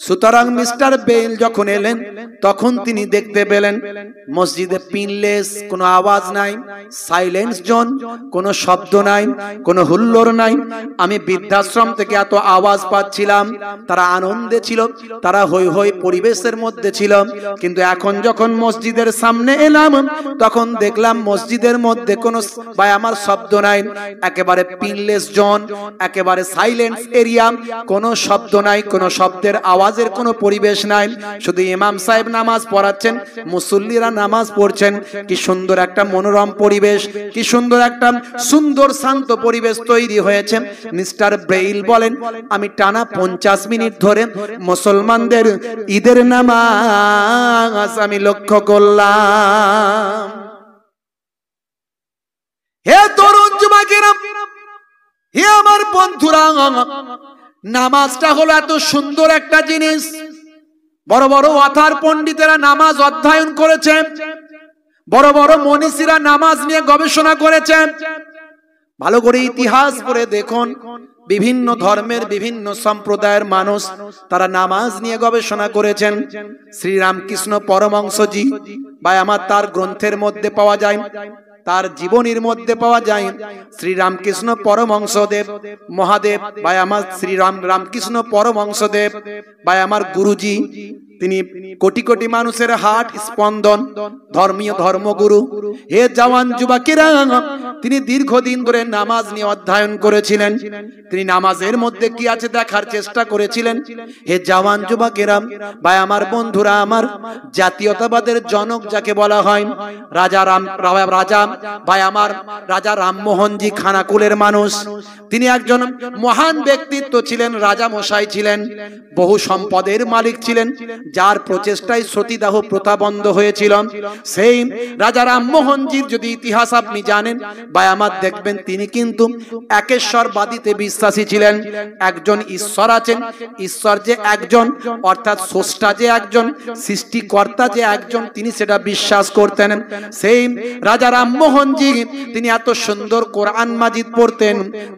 Speaker 1: সুতরাং মিস্টার বেইল যখন এলেন, তখন তিনি দেখতে পেলেন মসজিদে পিনলেস, কোনো আওয়াজ নাই, সাইলেন্স জোন, কোনো শব্দ নাই, কোনো হুল্লোড় নাই। আমি বৃদ্ধাশ্রম থেকে এত আওয়াজ পাচ্ছিলাম, তারা আনন্দে ছিল, তারা হই হই পরিবেশের মধ্যে ছিল। কিন্তু এখন যখন মসজিদের সামনে এলাম, তখন দেখলাম মসজিদের মধ্যে কোনো আমার শব্দ নাই, একেবারে পিনলেস জোন, একেবারে সাইলেন্স এরিয়া, কোনো শব্দ নাই, কোনো শব্দের আওয়াজের কোনো পরিবেশ নাই। শুধু ইমাম সাহেব নামাজ পড়াচ্ছেন, মুসল্লিরা নামাজ পড়ছেন। কি সুন্দর একটা মনোরম পরিবেশ, কি সুন্দর একটা সুন্দর শান্ত পরিবেশ তৈরি হয়েছে। মিস্টার ব্রেইল বলেন, আমি টানা 50 মিনিট ধরে মুসলমানদের ঈদের নামাজ আমি লক্ষ্য করলাম। হে তরুণ যুবকেরা, হে আমার বন্ধুরা, নামাজটা হলো এত সুন্দর একটা জিনিস। বড় বড় ওয়াথার পণ্ডিতেরা নামাজ অধ্যয়ন করেছে, বড় বড় মনীষীরা নামাজ নিয়ে গবেষণা করেছে। ভালো করে ইতিহাস পড়ে দেখুন, বিভিন্ন ধর্মের বিভিন্ন সম্প্রদায়ের মানুষ তারা নামাজ নিয়ে গবেষণা করেছেন। শ্রীরামকৃষ্ণ পরমহংসজি বা আমার তার গ্রন্থের মধ্যে পাওয়া যায়, তার জীবনীর মধ্যে পাওয়া যায়। শ্রীরামকৃষ্ণ পরমহংসদেব মহাদেব বা আমার রামকৃষ্ণ পরমহংসদেব বা আমার গুরুজি, তিনি কোটি কোটি মানুষের হার্ট স্পন্দন, ধর্মীয় ধর্মগুরু। হে জওয়ান যুবকেরা, তিনি দীর্ঘদিন ধরে নামাজ নিয়ে অধ্যয়ন করেছিলেন। তিনি নামাজের মধ্যে কি আছে দেখার চেষ্টা করেছিলেন। হে জওয়ান যুবকেরা বা আমার বন্ধুরা আমার, জাতীয়তাবাদের জনক যাকে বলা হয়, রাজা ভাই আমার রাজা রামমোহনজি খানাকুলের মানুষ। তিনি একজন মহান ব্যক্তিত্ব ছিলেন, রাজা মশাই ছিলেন, বহু সম্পদের মালিক ছিলেন, যার প্রচেষ্টায় সতীদাহ প্রথা বন্ধ হয়েছিল। সেই রাজা রামমোহনজির যদি ইতিহাস আপনি জানেন বা আমার, দেখবেন তিনি কিন্তু একেশ্বরবাদীতে বিশ্বাসী ছিলেন। একজন ঈশ্বর আছেন, ঈশ্বর যে একজন, অর্থাৎ স্রষ্টা যে একজন, সৃষ্টিকর্তা যে একজন, তিনি সেটা বিশ্বাস করতেন। সেই রাজা রামমোহনজি তিনি এত সুন্দর কোরআন মাজিদ পড়তেন,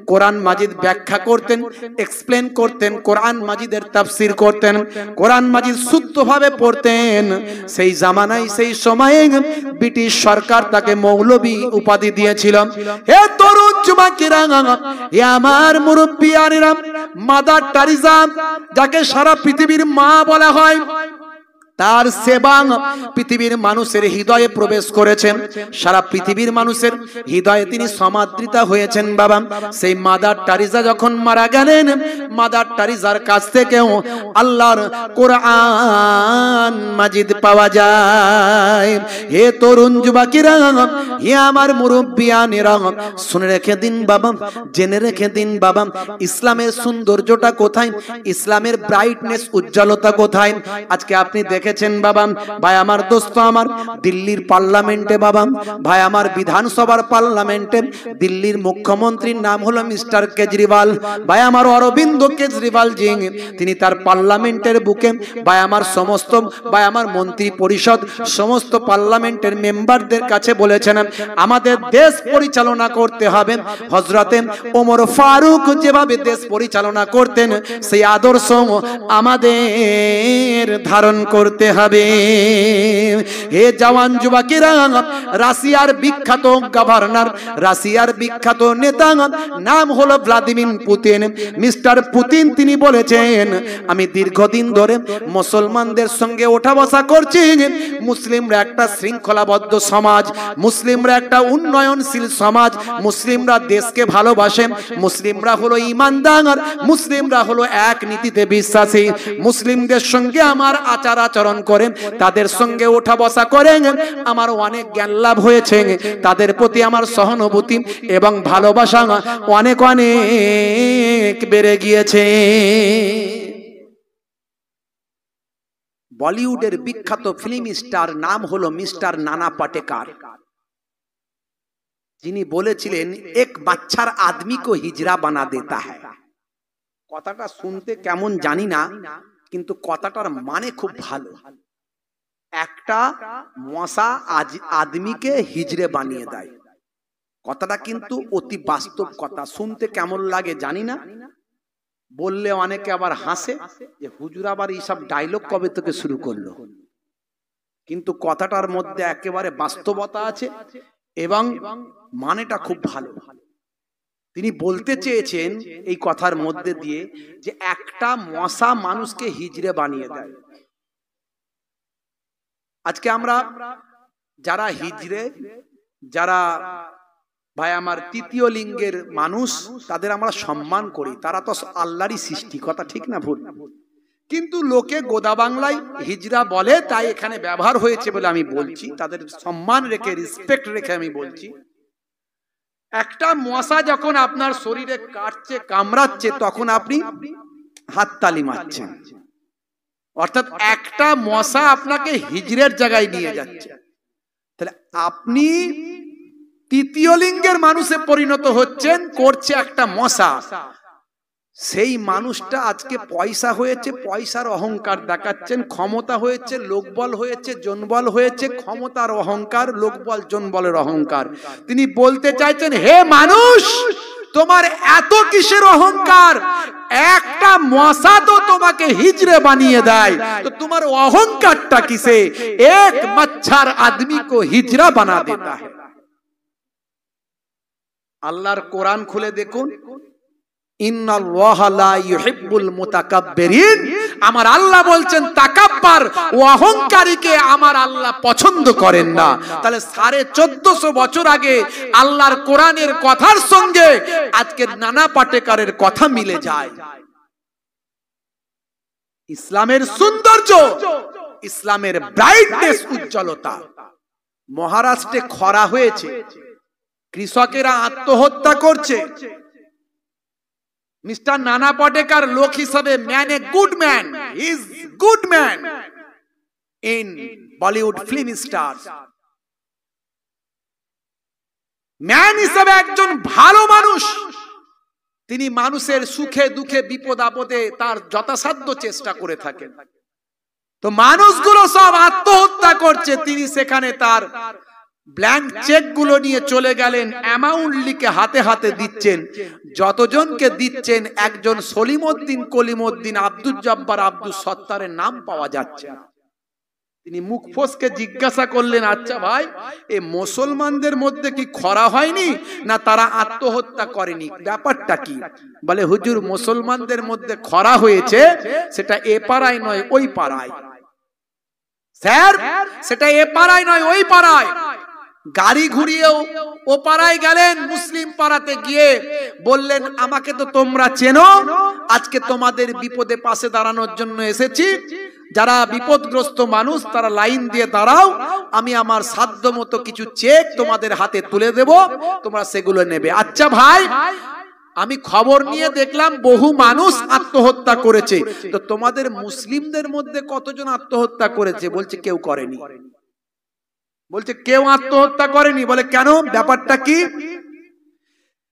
Speaker 1: কোরআন মাজিদ ব্যাখ্যা করতেন, এক্সপ্লেন করতেন, কোরআন মাজিদের তাফসীর করতেন, কোরআন মাজিদ শুদ্ধভাবে পড়তেন। সেই জামানায়, সেই সময়ে ব্রিটিশ সরকার তাকে মৌলবী উপাধি দিয়েছিল। হে তরুণ যুবকেরা, হে আমার মুরব্বিয়ানেরা, মাদার টেরেসা যাকে সারা পৃথিবীর মা বলা হয়, তার সেবা পৃথিবীর মানুষের হৃদয়ে প্রবেশ করেছেন। সারা পৃথিবীর মানুষের হৃদয়ে তিনি সমাদৃতা হয়েছেন। বাবা, সেই মাদার টেরেসা যখন মারা গেলেন, মাদার টেরেসার কাছ থেকেও আল্লাহর কোরআন মাজিদ পাওয়া যায়। হে তরুণ যুবকেরা, হে আমার মুরব্বিয়ানেরা, শুনে রেখে দিন বাবা, জেনে রেখে দিন বাবা, ইসলামের সৌন্দর্যটা কোথায়, ইসলামের ব্রাইটনেস, উজ্জ্বলতা কোথায়। আজকে আপনি দেখে দেখেছেন বাবা। ভাই আমার দোস্ত আমার, দিল্লির পার্লামেন্টে বাবা, ভাই আমার বিধানসভার পার্লামেন্টে দিল্লির মুখ্যমন্ত্রীর নাম হলো মিস্টার কেজরিওয়াল। ভাই আমার অরবিন্দ কেজরিওয়াল জি, তিনি তার পার্লামেন্টের বুকে ভাই আমার সমস্ত ভাই আমার মন্ত্রী পরিষদ সমস্ত পার্লামেন্টের মেম্বারদের কাছে বলেছেন আমাদের দেশ পরিচালনা করতে হবে হযরতে ওমর ফারুক যেভাবে দেশ পরিচালনা করতেন সেই আদর্শ আমাদের ধারণ করতে হবে। হে জওয়ান যুবকেরা, রাশিয়ার বিখ্যাত গভর্নর, রাশিয়ার বিখ্যাত নেতা নাম হলো ভ্লাদিমির পুতিন। মিস্টার পুতিন তিনি বলেছেন আমি দীর্ঘদিন ধরে মুসলমানদের সঙ্গে ওঠা বসা করছি। মুসলিমরা একটা শৃঙ্খলাবদ্ধ সমাজ, মুসলিমরা একটা উন্নয়নশীল সমাজ, মুসলিমরা দেশকে ভালোবাসে, মুসলিমরা হলো ঈমানদার, মুসলিমরা হলো এক নীতিতে বিশ্বাসী। মুসলিমদের সঙ্গে আমার আচার আচরণ করে, তাদের সঙ্গে ওঠা বসা করে আমার অনেক জ্ঞান লাভ হয়েছে। তাদের প্রতি আমার সহানুভূতি এবং ভালোবাসা অনেক অনেক বেড়ে গিয়েছে। বলিউডের বিখ্যাত ফিল্ম স্টার নাম হলো মিস্টার নানা পাটেকার, যিনি বলেছিলেন এক বাচ্চার আদমি কো হিজরা বানা দেতা হ্যায়। কথাটা শুনতে কেমন জানি না, কিন্তু কথাটার মানে খুব ভালো। একটা মশা আদমিকে হিজড়ে বানিয়ে দেয়। কথাটা কিন্তু অতি বাস্তব কথা। শুনতে কেমন লাগে জানি না, বললে অনেকে আবার হাসে যে হুজুর আবার এইসব ডায়লগ কবে থেকে শুরু করলো, কিন্তু কথাটার মধ্যে একেবারে বাস্তবতা আছে এবং মানেটা খুব ভালো। তিনি বলতে চেয়েছেন এই কথার মধ্যে দিয়ে যে একটা মশা মানুষকে হিজড়ে বানিয়ে দেয়। আজকে আমরা যারা হিজড়ে, যারা ভাই আমার তৃতীয় লিঙ্গের মানুষ, তাদের আমরা সম্মান করি, তারা তো আল্লাহরই সৃষ্টি, কথা ঠিক না ভুল? কিন্তু লোকে গোদা বাংলায় হিজড়া বলে, তাই এখানে ব্যবহার হয়েছে বলে আমি বলছি, তাদের সম্মান রেখে রেসপেক্ট রেখে আমি বলছি। একটা মশা যখন আপনার শরীরে কাটছে কামড়াচ্ছে তখন আপনি হাততালি মারছেন, অর্থাৎ একটা মশা আপনাকে হিজড়ের জায়গায় নিয়ে যাচ্ছে। তাহলে আপনি তৃতীয় লিঙ্গের মানুষে পরিণত হচ্ছেন, করছে একটা মশা। সেই মানুষটা আজকে পয়সা হয়েছে, পয়সার অহংকার দেখাচ্ছেন, ক্ষমতা হয়েছে, লোকবল হয়েছে, জনবল হয়েছে, ক্ষমতার অহংকার, লোকবল জনবলের অহংকার। তিনি বলতে চাইছেন হে মানুষ, তোমার এত কিসের অহংকার? একটা মশা তো তোমাকে হিজড়ে বানিয়ে দেয়, তো তোমার অহংকারটা কিসে? এক মচ্ছর আদমি কো হিজড়া বানা দেতা है। আল্লাহর কোরআন খুলে দেখুন, ইন্নাল্লাহা লা ইউহিব্বুল মুতাকাব্বিরিন। আমার আল্লাহ বলছেন তাকাব্বার ও অহংকারীকে আমার আল্লাহ পছন্দ করেন না। তাহলে 1450 বছর আগে আল্লাহর কোরআনের কথার সঙ্গে আজকে নানা পাটেকারের কথা মিলে যায়। ইসলামের সৌন্দর্য, ইসলামের ব্রাইটনেস, উজ্জ্বলতা। মহারাষ্ট্রে খরা হয়েছে, কৃষকেরা আত্মহত্যা করছে। মিস্টার নানা পাটেকার লোক হিসাবে man a good man, he is good man in Bollywood film star. Man হিসাবে একজন ভালো মানুষ। তিনি মানুষের সুখে দুঃখে বিপদ আপদে তার যথাসাধ্য চেষ্টা করে থাকেন। তো মানুষগুলো সব আত্মহত্যা করছে, তিনি সেখানে তার ব্ল্যাঙ্ক চেক গুলো নিয়ে চলে গেলেন, অ্যামাউন্ট লিখে হাতে হাতে দিচ্ছেন। যতজনকে দিচ্ছেন একজন সলিমউদ্দিন, কলিমউদ্দিন, আব্দুল জব্বার, আব্দুল সত্তারের নাম পাওয়া যাচ্ছে না। তিনি মুখ ফসকে জিজ্ঞাসা করলেন, আচ্ছা ভাই, এই মুসলমানদের মধ্যে কি খরা হয়নি না তারা আত্মহত্যা করেনি, ব্যাপারটা কি? বলে হুজুর, মুসলমানদের মধ্যে খরা হয়েছে, সেটা এ পাড়ায় নয় ওই পাড়ায়। স্যার, সেটা এ পাড়ায় নয় ওই পাড়ায়। গাড়ি ঘুরিয়েও ও পাড়ায় গেলেন, মুসলিম পাড়াতে গিয়ে বললেন আমাকে তো তোমরা চেনো, আজকে তোমাদের বিপদে পাশে দাঁড়ানোর জন্য এসেছি। যারা বিপদগ্রস্ত মানুষ তারা লাইন দিয়ে দাঁড়াও, আমি আমার সাধ্য মতো কিছু চেক তোমাদের হাতে তুলে দেব, তোমরা সেগুলো নেবে। আচ্ছা ভাই, আমি খবর নিয়ে দেখলাম বহু মানুষ আত্মহত্যা করেছে। তো তোমাদের মুসলিমদের মধ্যে কতজন আত্মহত্যা করেছে? বলছে কেউ করেনি। বলছে কেউ আত্মহত্যা করেনি। বলে কেন, ব্যাপারটা কি?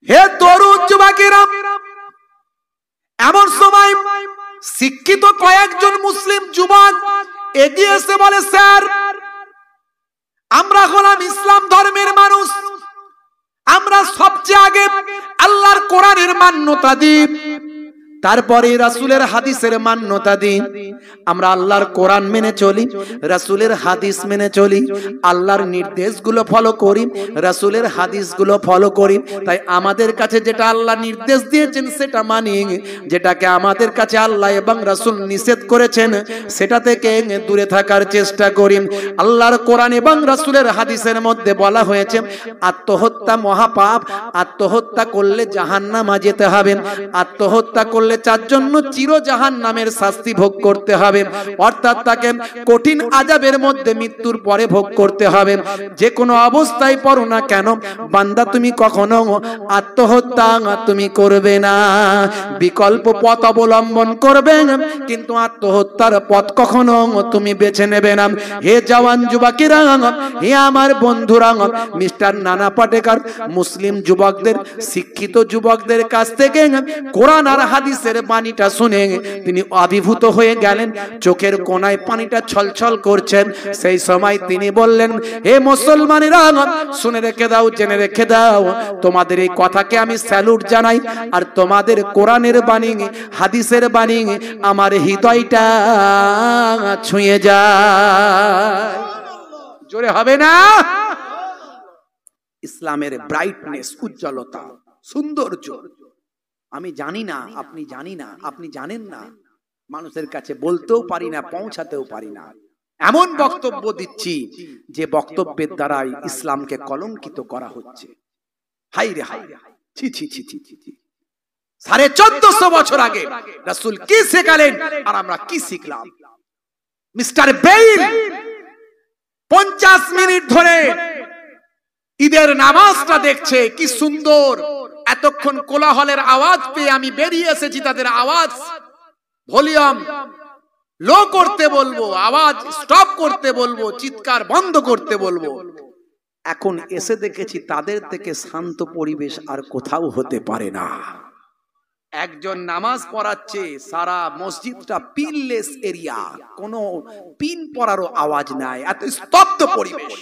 Speaker 1: হে তরুণ যুবকেরা, এমন সময় শিক্ষিত কয়েকজন মুসলিম যুবক এগিয়ে এসে বলে, স্যার আমরা হলাম ইসলাম ধর্মের মানুষ, আমরা সবচেয়ে আগে আল্লাহর কোরআনের মান্যতা দিই, তারপরে রাসূলের হাদিসের মান্যতা দিই। আমরা আল্লাহর কোরআন মেনে চলি, রাসূলের হাদিস মেনে চলি, আল্লাহর নির্দেশগুলো ফলো করি, রাসূলের হাদিসগুলো ফলো করি। তাই আমাদের কাছে যেটা আল্লাহ নির্দেশ দিয়েছেন সেটা মানি, যেটাকে আমাদের কাছে আল্লাহ এবং রাসূল নিষেধ করেছেন সেটা থেকে দূরে থাকার চেষ্টা করি। আল্লাহর কোরআন এবং রাসূলের হাদিসের মধ্যে বলা হয়েছে আত্মহত্যা মহাপাপ, আত্মহত্যা করলে জাহান্নামে যেতে হবে, আত্মহত্যা করলে তার জন্য চির জাহান্নামের শাস্তি ভোগ করতে হবে, অর্থাৎ তাকে কঠিন আযাবের মধ্যে মৃত্যুর পরে ভোগ করতে হবে। যে কোনো অবস্থায় পড়ো না কেন বান্দা, তুমি কখনো আত্মহত্যা তুমি করবে না, বিকল্প পথ অবলম্বন করবে, কিন্তু আত্মহত্যার পথ কখনো তুমি বেছে নেবে না। হে জওয়ান যুবকেরা, হে আমার বন্ধুরা, মিস্টার নানা পাটেকর মুসলিম যুবকদের, শিক্ষিত যুবকদের কাছ থেকে কোরআন আর হাদিসের বাণীটা শুনে তিনি অভিভূত হয়ে গেলেন, চোখের কোণায় পানিটা ছলছল করছেন। সেই সময় তিনি বললেন, হে মুসলমানেরা, শুনে রেখে দাও, জেনে রেখে দাও, তোমাদের এই কথাকে আমি স্যালুট জানাই, আর তোমাদের কোরআনের বাণী হাদিসের বাণী আমার হৃদয়টা ছুঁয়ে যায়। জোরে হবে না? ইসলামের ব্রাইটনেস, উজ্জ্বলতা, সৌন্দর্য আমি জানি না, আপনি জানি না, আপনি জানেন না, মানুষের কাছে বলতেও পারি না, পৌঁছাতেও পারি না। এমন বক্তব্য দিচ্ছি যে বক্তব্যের দ্বারাই ইসলামকে কলঙ্কিত করা হচ্ছে। হাই রে হাই, ছি ছি ছি ছি ছি। 1450 বছর আগে রাসূল কি শেখালেন আর আমরা কি শিখলাম? মিস্টার বেইল 50 মিনিট ধরে ঈদের নামাজটা দেখছে, কি সুন্দর। এতক্ষণ কোলাহলের আওয়াজ পেয়ে আমি বেরিয়ে এসেছি, তাদের আওয়াজ ভলিউম লো করতে বলবো, আওয়াজ স্টপ করতে বলবো, চিৎকার বন্ধ করতে বলবো। এখন এসে দেখেছি তাদের থেকে শান্ত পরিবেশ আর কোথাও হতে পারে না। একজন নামাজ পড়াচ্ছে, সারা মসজিদটা পিনলেস এরিয়া, কোনো পিন পড়ারও আওয়াজ নাই, এত স্তব্ধ পরিবেশ।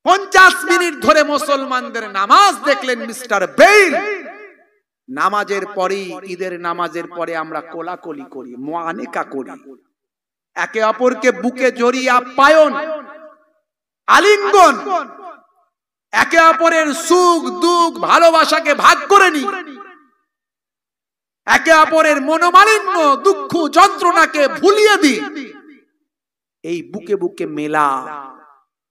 Speaker 1: 50 মিনিট ধরে মুসলমানদের নামাজ দেখলেন মিস্টার বেইল। নামাজের পরে, ঈদের নামাজের পরে আমরা কোলাকুলি করি, মুআনেকা করি, একে অপরকে বুকে জড়িয়ে আপ্যায়ন, আলিঙ্গন, একে অপরের সুখ দুঃখ ভালোবাসাকে ভাগ করে নিই, একে অপরের মনোমালিন্য দুঃখ যন্ত্রণাকে ভুলিয়ে দিই। এই বুকে বুকে মেলা,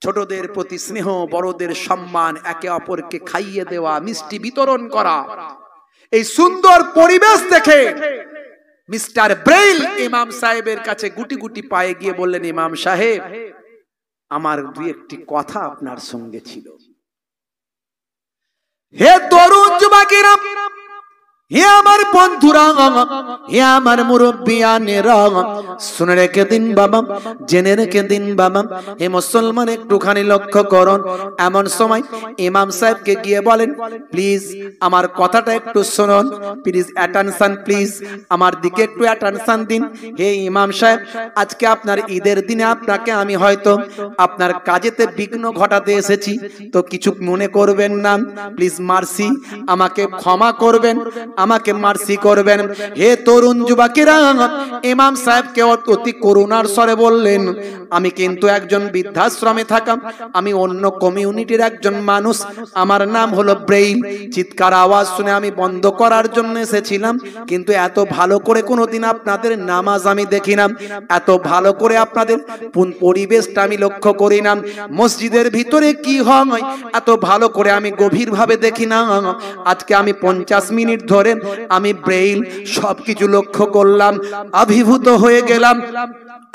Speaker 1: ছোটদের প্রতি স্নেহ, বড়দের সম্মান, একে অপরকে খাইয়ে দেওয়া, মিষ্টি বিতরণ করা, এই সুন্দর পরিবেশ দেখে মিস্টার বেইল ইমাম সাহেবের কাছে গুটি গুটি পায়ে গিয়ে বললেন, ইমাম সাহেব আমার দুই একটি কথা আপনার সঙ্গে ছিল। হে তরুণ যুবকেরা, হে আমার বন্ধুরা, হে আমার মুরব্বিয়ানেরা, শুনে রেখে দিন বাবা, জেনে রেখে দিন বাবা। হে মুসলমান একটুখানি লক্ষ্য করুন। এমন সময় ইমাম সাহেবকে গিয়ে বলেন, প্লিজ আমার কথাটা একটু শুনুন, প্লিজ অ্যাটেনশন, প্লিজ আমার দিকে একটু অ্যাটেনশন দিন। হে ইমাম সাহেব, আজকে আপনার ঈদের দিনে আপনাকে আমি হয়তো আপনার কাজেতে বিঘ্ন ঘটাতে এসেছি, তো কিছু মনে করবেন না, প্লিজ মার্সি, আমাকে ক্ষমা করবেন, আমাকে মার্সি করবেন। হে তরুণ যুবকেরা, ইমাম সাহেবকে অতি করুণার স্বরে বললেন, আমি কিন্তু একজন বৃদ্ধাশ্রমে থাকা, আমি অন্য কমিউনিটির একজন মানুষ, আমার নাম হলো ব্রেইল। চিৎকার আওয়াজ শুনে আমি বন্ধ করার জন্য এসেছিলাম, কিন্তু এত ভালো করে কোনোদিন আপনাদের নামাজ আমি দেখি না, এত ভালো করে আপনাদের পরিবেশটা আমি লক্ষ্য করি না, মসজিদের ভিতরে কি হয় এত ভালো করে আমি গভীরভাবে দেখি না। আজকে আমি 50 মিনিট ধরে আমি ব্রেইল সবকিছু লক্ষ্য করলাম, অভিভূত হয়ে গেলাম,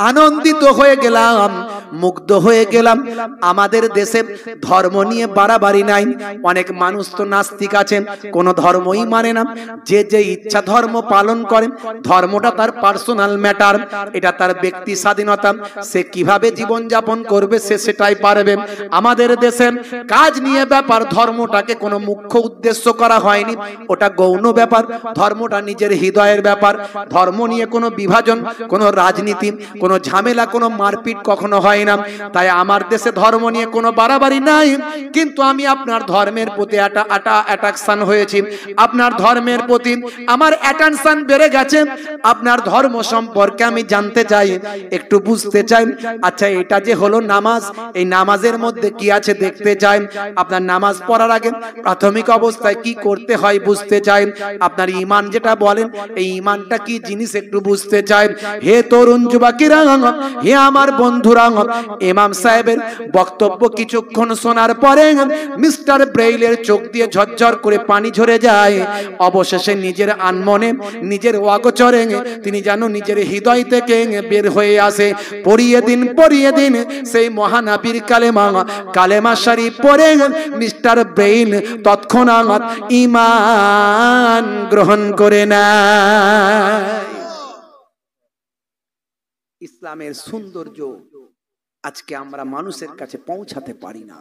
Speaker 1: আনন্দিত হয়ে গেলাম, মুগ্ধ হয়ে গেলাম। আমাদের দেশে ধর্ম নিয়ে বাড়াবাড়ি নাই, অনেক মানুষ তো নাস্তিক আছেন, কোন ধর্মই মানে না, যে যে ইচ্ছা ধর্ম পালন করেন, ধর্মটা তার পার্সোনাল ম্যাটার, এটা তার ব্যক্তি স্বাধীনতা, সে কিভাবে জীবন যাপন করবে সে সেটাই পারবে। আমাদের দেশে কাজ নিয়ে ব্যাপার, ধর্মটাকে কোনো মুখ্য উদ্দেশ্য করা হয়নি, ওটা গৌণ ব্যাপার, ধর্মটা নিজের হৃদয়ের ব্যাপার। ধর্ম নিয়ে কোনো বিভাজন, কোনো রাজনীতি, কোনো ঝামেলা, কোনো মারপিট কখনো হয় না। তাই আমার দেশে ধর্ম নিয়ে কোনো বাড়াবাড়ি নাই, কিন্তু আমি আপনার ধর্মের প্রতি অ্যাট্রাকশন হয়েছি, আপনার ধর্মের প্রতি আমার অ্যাটেনশন বেড়ে গেছে, আপনার ধর্ম সম্পর্কে আমি জানতে চাই, একটু বুঝতে চাই। আচ্ছা, এটা যে হলো নামাজ, এই নামাজের মধ্যে কি আছে দেখতে চাই। আপনার নামাজ পড়ার আগে প্রাথমিক অবস্থায় কি করতে হয় বুঝতে চাই। আপনার ঈমান যেটা বলেন, এই ঈমানটা কি জিনিস একটু বুঝতে চাই। হে তরুণ যুবকেরা, হে আমার বন্ধুরা, ইমাম সাহেবের বক্তব্য কিছুক্ষণ শোনার পরে মিস্টার ব্রেইলের চোখ দিয়ে ঝরঝর করে পানি ঝরে যায়। অবশেষে নিজের আনমনে, নিজের অগোচরে তিনি যেন নিজের হৃদয় থেকে বের হয়ে আসে। পড়িয়ে দিন সেই মহানবীর কালেমা শরীফ পড়ে মিস্টার ব্রেইল তৎক্ষণাৎ ঈমান গ্রহণ করে নেয়। ইসলামের সৌন্দর্য আজকে আমরা মানুষের কাছে পৌঁছাতে পারি না,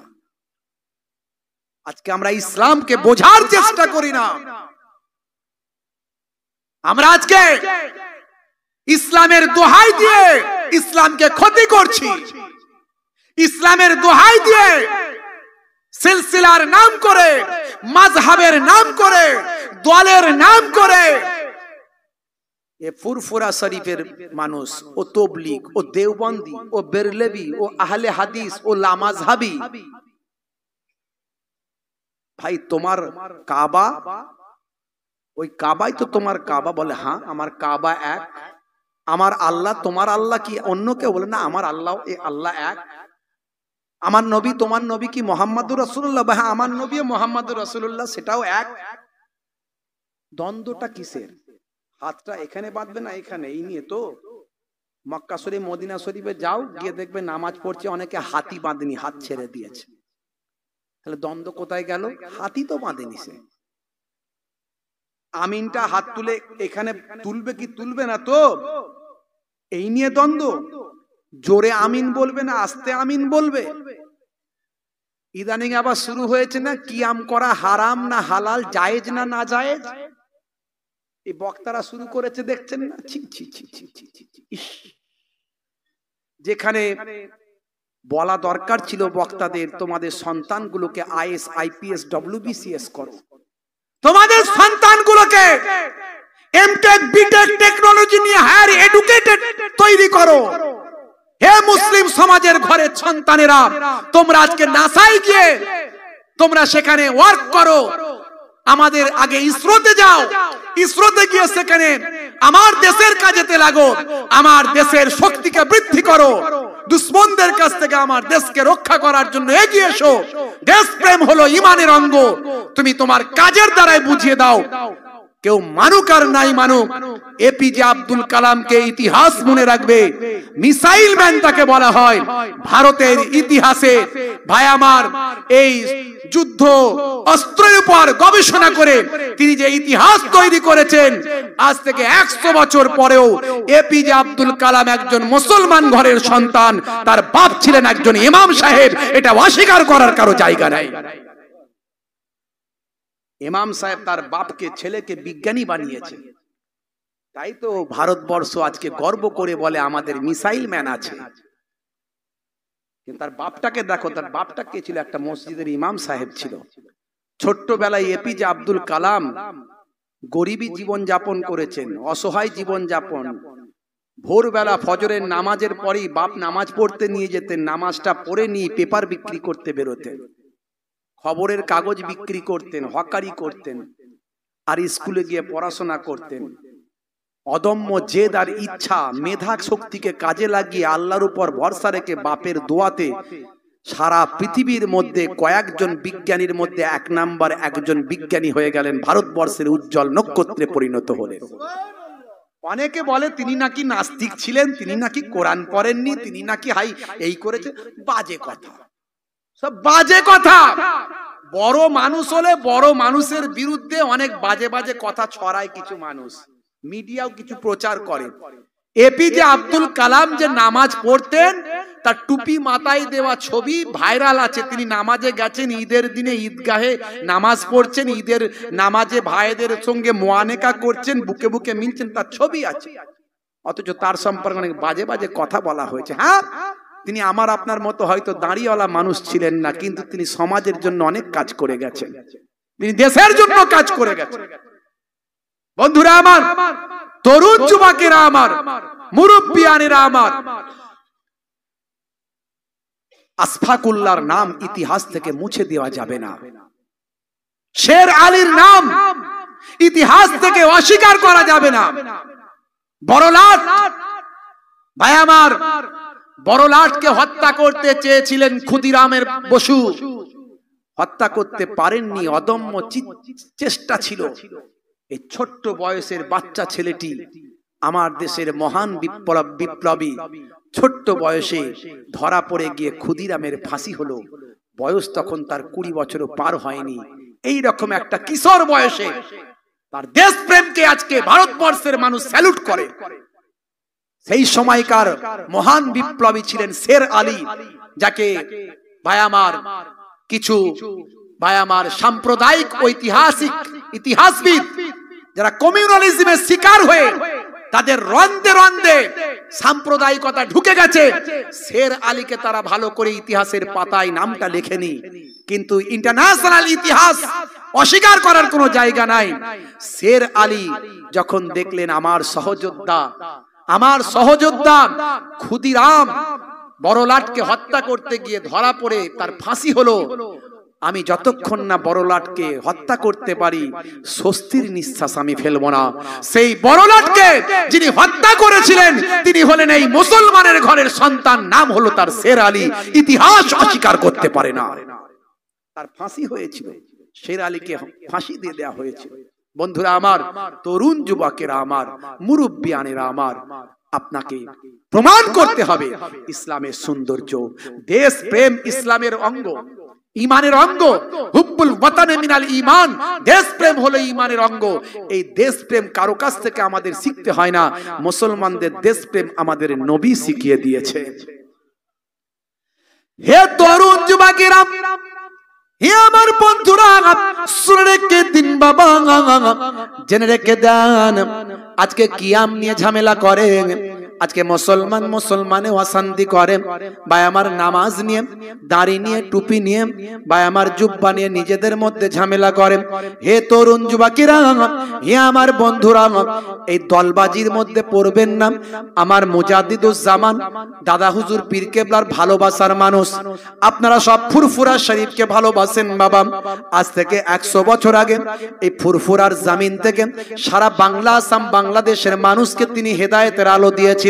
Speaker 1: আজকে আমরা ইসলামকে বোঝার চেষ্টা করি না। আমরা আজকে ইসলামের দোহাই দিয়ে ইসলামকে ক্ষতি করছি, ইসলামের দোহাই দিয়ে সিলসিলার নাম করে, মাযহাবের নাম করে, দলের নাম করে এ ফুরফুরা শরীফের মানুষ, ও তবলিগ, ও দেওবন্দি, ও বেরলেবি, ও আহলে হাদিস, ও লামাযহাবি। ভাই তোমার কাবা, ওই কাবাই তো তোমার কাবা? বলে হ্যাঁ, আমার কাবা এক। আমার আল্লাহ তোমার আল্লাহ কি অন্য কেউ? বলে না, আমার আল্লাহ এ আল্লাহ এক। আমার নবী তোমার নবী কি মুহাম্মাদুর রাসূলুল্লাহ? হ্যাঁ, আমার নবী মুহাম্মাদুর রাসূলুল্লাহ, সেটাও এক। দ্বন্দ্বটা কিসের? হাতটা এখানে বাঁধবে না এখানে, এই নিয়ে তো। মক্কা শরীফ, মদিনা শরীফে যাও, গিয়ে দেখবে নামাজ পড়ছে অনেকে হাতি বাঁধেনি, হাত ছেড়ে দিয়েছে। তাহলে দ্বন্দ্ব কোথায় গেল? হাতি তো বাঁধেনি সে। আমিনটা হাত তুলে এখানে তুলবে কি তুলবে না তো, এই নিয়ে দ্বন্দ্ব। জোরে আমিন বলবে না আস্তে আমিন বলবে। ইদানিং আবার শুরু হয়েছে না, কিয়াম করা হারাম না হালাল, জায়েজ না না জায়েজ, এই বক্তারা শুরু করেছে, দেখছেন না? যেখানে বলা দরকার ছিল বক্তাদের, তোমাদের সন্তানগুলোকে আইএস, আইপিএস, ডব্লিউবিসিএস করো, তোমাদের সন্তানগুলোকে এমটেক, বিটেক টেকনোলজি নিয়ে হায়ার এডুকেটেড তৈরি করো। হে মুসলিম সমাজের ঘরের সন্তানেরা, তোমরা আজকে নাসায় গিয়ে তোমরা সেখানে ওয়ার্ক করো। আমাদের আগে ইসরোতে যাও, ইসরোতে গিয়ে সেখানে আমার দেশের কাজেতে লাগো, আমার দেশের শক্তিকে বৃদ্ধি করো, দুশ্মনদের কাছ থেকে আমার দেশকে রক্ষা করার জন্য এগিয়ে এসো। দেশপ্রেম হলো ঈমানের অঙ্গ, তুমি তোমার কাজের দ্বারাই বুঝিয়ে দাও। কেউ মানুক আর নাই মানুক, এপিজে আব্দুল কালামকে ইতিহাস মনে রাখবে। মিসাইল ম্যান তাকে বলা হয় ভারতের ইতিহাসে। ভাই আমার, এই যুদ্ধ অস্ত্রের উপর গবেষণা করে তিনি যে ইতিহাস তৈরি করেছেন, আজ থেকে 100 বছর পরেও এপিজে আব্দুল কালাম একজন মুসলমান ঘরের সন্তান, তার বাপ ছিলেন একজন ইমাম সাহেব, এটা অস্বীকার করার কারো জায়গা নাই। ইমাম সাহেব তার বাপকে, ছেলেকে বিজ্ঞানী বানিয়েছে। তাই তো ভারতবর্ষ আজকে গর্ব করে বলে আমাদের মিসাইল ম্যান আছে। কিন্তু তার বাপটাকে দেখো, তার বাপটা কে ছিল? একটা মসজিদের ইমাম সাহেব ছিল। ছোট্টবেলায় এপিজে আব্দুল কালাম গরিবী জীবন যাপন করেছেন, অসহায় জীবন যাপন। ভোরবেলা ফজরের নামাজের পরেই বাপ নামাজ পড়তে নিয়ে যেতেন, নামাজটা পড়ে নিয়ে পেপার বিক্রি করতে বেরোতেন, খবরের কাগজ বিক্রি করতেন, হকারি করতেন, আর স্কুলে গিয়ে পড়াশোনা করতেন। অদম্য জেদ আর ইচ্ছা, মেধা শক্তিকে কাজে লাগিয়ে আল্লাহর উপর ভরসা রেখে বাপের দোয়াতে সারা পৃথিবীর মধ্যে কয়েকজন বিজ্ঞানীর মধ্যে 1 নাম্বার একজন বিজ্ঞানী হয়ে গেলেন, ভারতবর্ষের উজ্জ্বল নক্ষত্রে পরিণত হলেন। অনেকে বলে তিনি নাকি নাস্তিক ছিলেন, তিনি নাকি কোরআন পড়েননি, তিনি নাকি হাই এই করেছে। বাজে কথা, সব বাজে কথা। বড় মানুষ হলে বড় মানুষের বিরুদ্ধে অনেক বাজে বাজে কথা ছড়ায় কিছু মানুষ, মিডিয়াও কিছু প্রচার করে। এপিজে আব্দুল কালাম যে নামাজ পড়তেন, তার টুপি মাথায় দেওয়া ছবি ভাইরাল আছে। তিনি নামাজে গেছেন, ঈদের দিনে ঈদগাহে নামাজ পড়ছেন, ঈদের নামাজে ভাইদের সঙ্গে মোয়ানেকা করছেন, বুকে বুকে মিলছেন, তার ছবি আছে। অথচ তার সম্পর্কে অনেক বাজে বাজে কথা বলা হয়েছে। হ্যাঁ, তিনি আমার আপনার মতো হয়তো দাঁড়িয়েওয়ালা মানুষ ছিলেন না, কিন্তু তিনি সমাজের জন্য অনেক কাজ করে গেছেন, তিনি দেশের জন্য কাজ করে গেছেন। বন্ধুরা আমার, তরুণ যুবকেরা আমার, মুরব্বিয়ানেরা আমার, আশফাকুল্লাহর নাম ইতিহাস থেকে মুছে দেওয়া যাবে না। শের আলীর নাম ইতিহাস থেকে অস্বীকার করা যাবে না। বড়লাট ভাই আমার, বড়লাটকে হত্যা করতে চেয়েছিলেন ক্ষুদিরামের বসু, হত্যা করতে পারেননি, অদম্য চেষ্টা ছিল। এই ছোট্ট বয়সের বাচ্চা ছেলেটি আমার দেশের মহান বিপ্লবী, ছোট্ট বয়সে ধরা পড়ে গিয়ে ক্ষুদিরামের ফাঁসি হলো। বয়স তখন তার 20 বছরও পার হয়নি। এই রকম একটা কিশোর বয়সে তার দেশপ্রেমকে আজকে ভারতবর্ষের মানুষ স্যালুট করে। সেই সময়কার মহান বিপ্লবী ছিলেন শের আলী, যাকে ভাই আমার কিছু ভাই আমার সাম্প্রদায়িক ঐতিহাসিক ইতিহাসবিদ যারা কমিউনালিজমের শিকার হয়ে তাদের রন্ধে রন্ধে সাম্প্রদায়িকতা ঢুকে গেছে, শের আলীকে তারা ভালো করে ইতিহাসের পাতায় নামটা লেখেনি। কিন্তু ইন্টারন্যাশনাল ইতিহাস অস্বীকার করার কোনো জায়গা নাই। শের আলী যখন দেখলেন আমার সহযোদ্ধা ক্ষুদিরাম বড়লাটকে হত্যা করতে গিয়ে ধরা পড়ে তার ফাঁসি হলো, আমি যতক্ষণ না বড়লাটকে হত্যা করতে পারি স্বস্তির নিঃশ্বাস আমি ফেলবো না। সেই বড়লাটকে যিনি হত্যা করেছিলেন তিনি হলেন এই মুসলমানের ঘরের সন্তান, নাম হলো তার শের আলী। ইতিহাস অস্বীকার করতে পারে না। তার ফাঁসি হয়েছিল, শের আলীকে ফাঁসি দিয়ে দেওয়া হয়েছিল। বন্ধুরা আমার, তরুণ যুবকেরা আমার, মুরব্বিয়ানেরা আমার, আপনাকে প্রমাণ করতে হবে ইসলামের সৌন্দর্য। দেশ প্রেম ইসলামের অঙ্গ, ইমানের অঙ্গ। হুব্বুল ওয়াতানে মিনাল ঈমান, দেশ প্রেম হলো ইমানের অঙ্গ। এই দেশ প্রেম কারো কাছ থেকে আমাদের শিখতে হয় না, মুসলমানদের দেশ প্রেম আমাদের নবী শিখিয়ে দিয়েছে। হে তরুণ যুবকেরা, হে আমার বন্ধুরা, শুনে রেখে দিন বাবা, জেনে রেখে দেন, আজকে কিয়াম নিয়ে ঝামেলা করেন, আজকে মুসলমানে অশান্তি করে ভাই আমার, নামাজ নিয়ে, দাড়ি নিয়ে, টুপি নিয়ে, ভাই আমার জুব্বা নিয়ে নিজেদের মধ্যে ঝামেলা করে। হে তরুণ যুবকেরা, হে আমার বন্ধুরা, এই দলবাজির মধ্যে পড়বেন না। আমার মুজাদ্দিদুজ্জামান দাদা হুজুর পীর কেবলার ভালোবাসার মানুষ, আপনারা সব ফুরফুরা শরীফকে ভালোবাসেন বাবা। আজ থেকে 100 বছর আগে এই ফুরফুরার জমিন থেকে সারা বাংলা, আসাম, বাংলাদেশের মানুষকে তিনি হেদায়েতের আলো দিয়েছিলেন।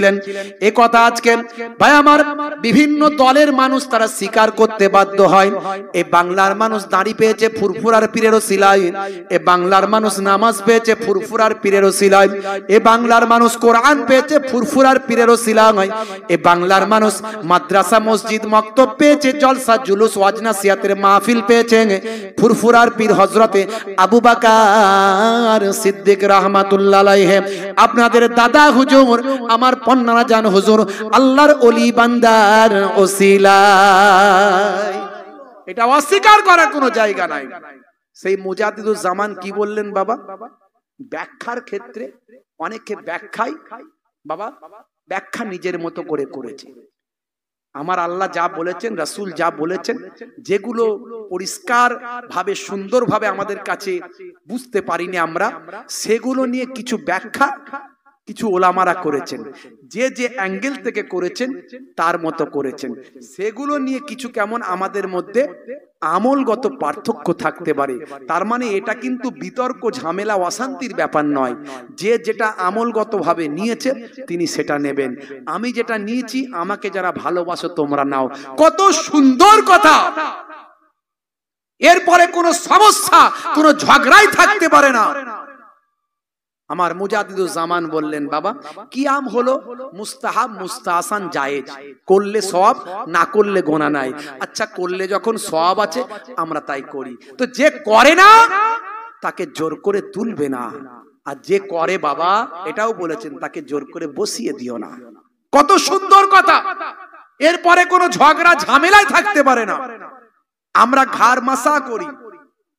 Speaker 1: এ কথা আজকে ভাই আমার বিভিন্ন দলের মানুষ তারা স্বীকার করতে বাধ্য হয়। এই বাংলার মানুষ দাঁড়ি পেয়েছে ফুরফুরার পীরের ওসিলায়, এ বাংলার মানুষ নামাজ পেয়েছে ফুরফুরার পীরের ওসিলায়, এ বাংলার মানুষ কোরআন পেয়েছে ফুরফুরার পীরের ওসিলায়, এ বাংলার মানুষ মাদ্রাসা, মসজিদ, মক্তব পেয়েছে, জলসা, জুলুস, ওয়াজ নাসিহাতের মাহফিল পেয়েছে ফুরফুরার পীর হযরতে আবু বকর সিদ্দিক রাহমাতুল্লাহ আলাইহি। আপনাদের দাদা হুজুর আমার পন্নানা জান হুজুর আল্লাহর ওলি বান্দার ওসিলায়, এটা অস্বীকার করার কোনো জায়গা নাই। সেই মুজাদ্দিদুজ্জামান কি বললেন বাবা? ব্যাখ্যার ক্ষেত্রে অনেকে ব্যাখ্যাই বাবা ব্যাখ্যা নিজের মতো করে করেছে। আমার আল্লাহ যা বলেছেন, রাসূল যা বলেছেন, যেগুলো পরিষ্কার ভাবে সুন্দর ভাবে আমাদের কাছে বুঝতে পারিনি আমরা, সেগুলো নিয়ে কিছু ব্যাখ্যা কিছু ওলামারা করেছেন, যে যে অ্যাঙ্গেল থেকে করেছেন তার মতো করেছেন। সেগুলো নিয়ে কিছু কেমন আমাদের মধ্যে আমলগত পার্থক্য থাকতে পারে। তার মানে এটা কিন্তু বিতর্ক, ঝামেলা, অশান্তির ব্যাপার নয়। যে যেটা আমলগত ভাবে নিয়েছে তিনি সেটা নেবেন। আমি যেটা নিয়েছি, আমাকে যারা ভালোবাসো তোমরা নাও। কত সুন্দর কথা! এরপরে কোনো সমস্যা, কোনো ঝগড়াই থাকতে পারে না। আমার মুজাদ্দিদুজ জামান বললেন, বাবা কিয়াম হলো মুস্তাহাব, মুস্তাহসান, জায়েজ, করলে সওয়াব, না করলে গোনা নাই। আচ্ছা, করলে যখন সওয়াব আছে আমরা তাই করি, তো যে করে না তাকে জোর করে তুলবে না, আর যে করে বাবা এটাও বলেছেন তাকে জোর করে বসিয়ে দিও না। কত সুন্দর কথা। এরপরে কোনো ঝগড়া ঝামেলায় থাকতে পারে না। আমরা ঘাড় মাসা করি,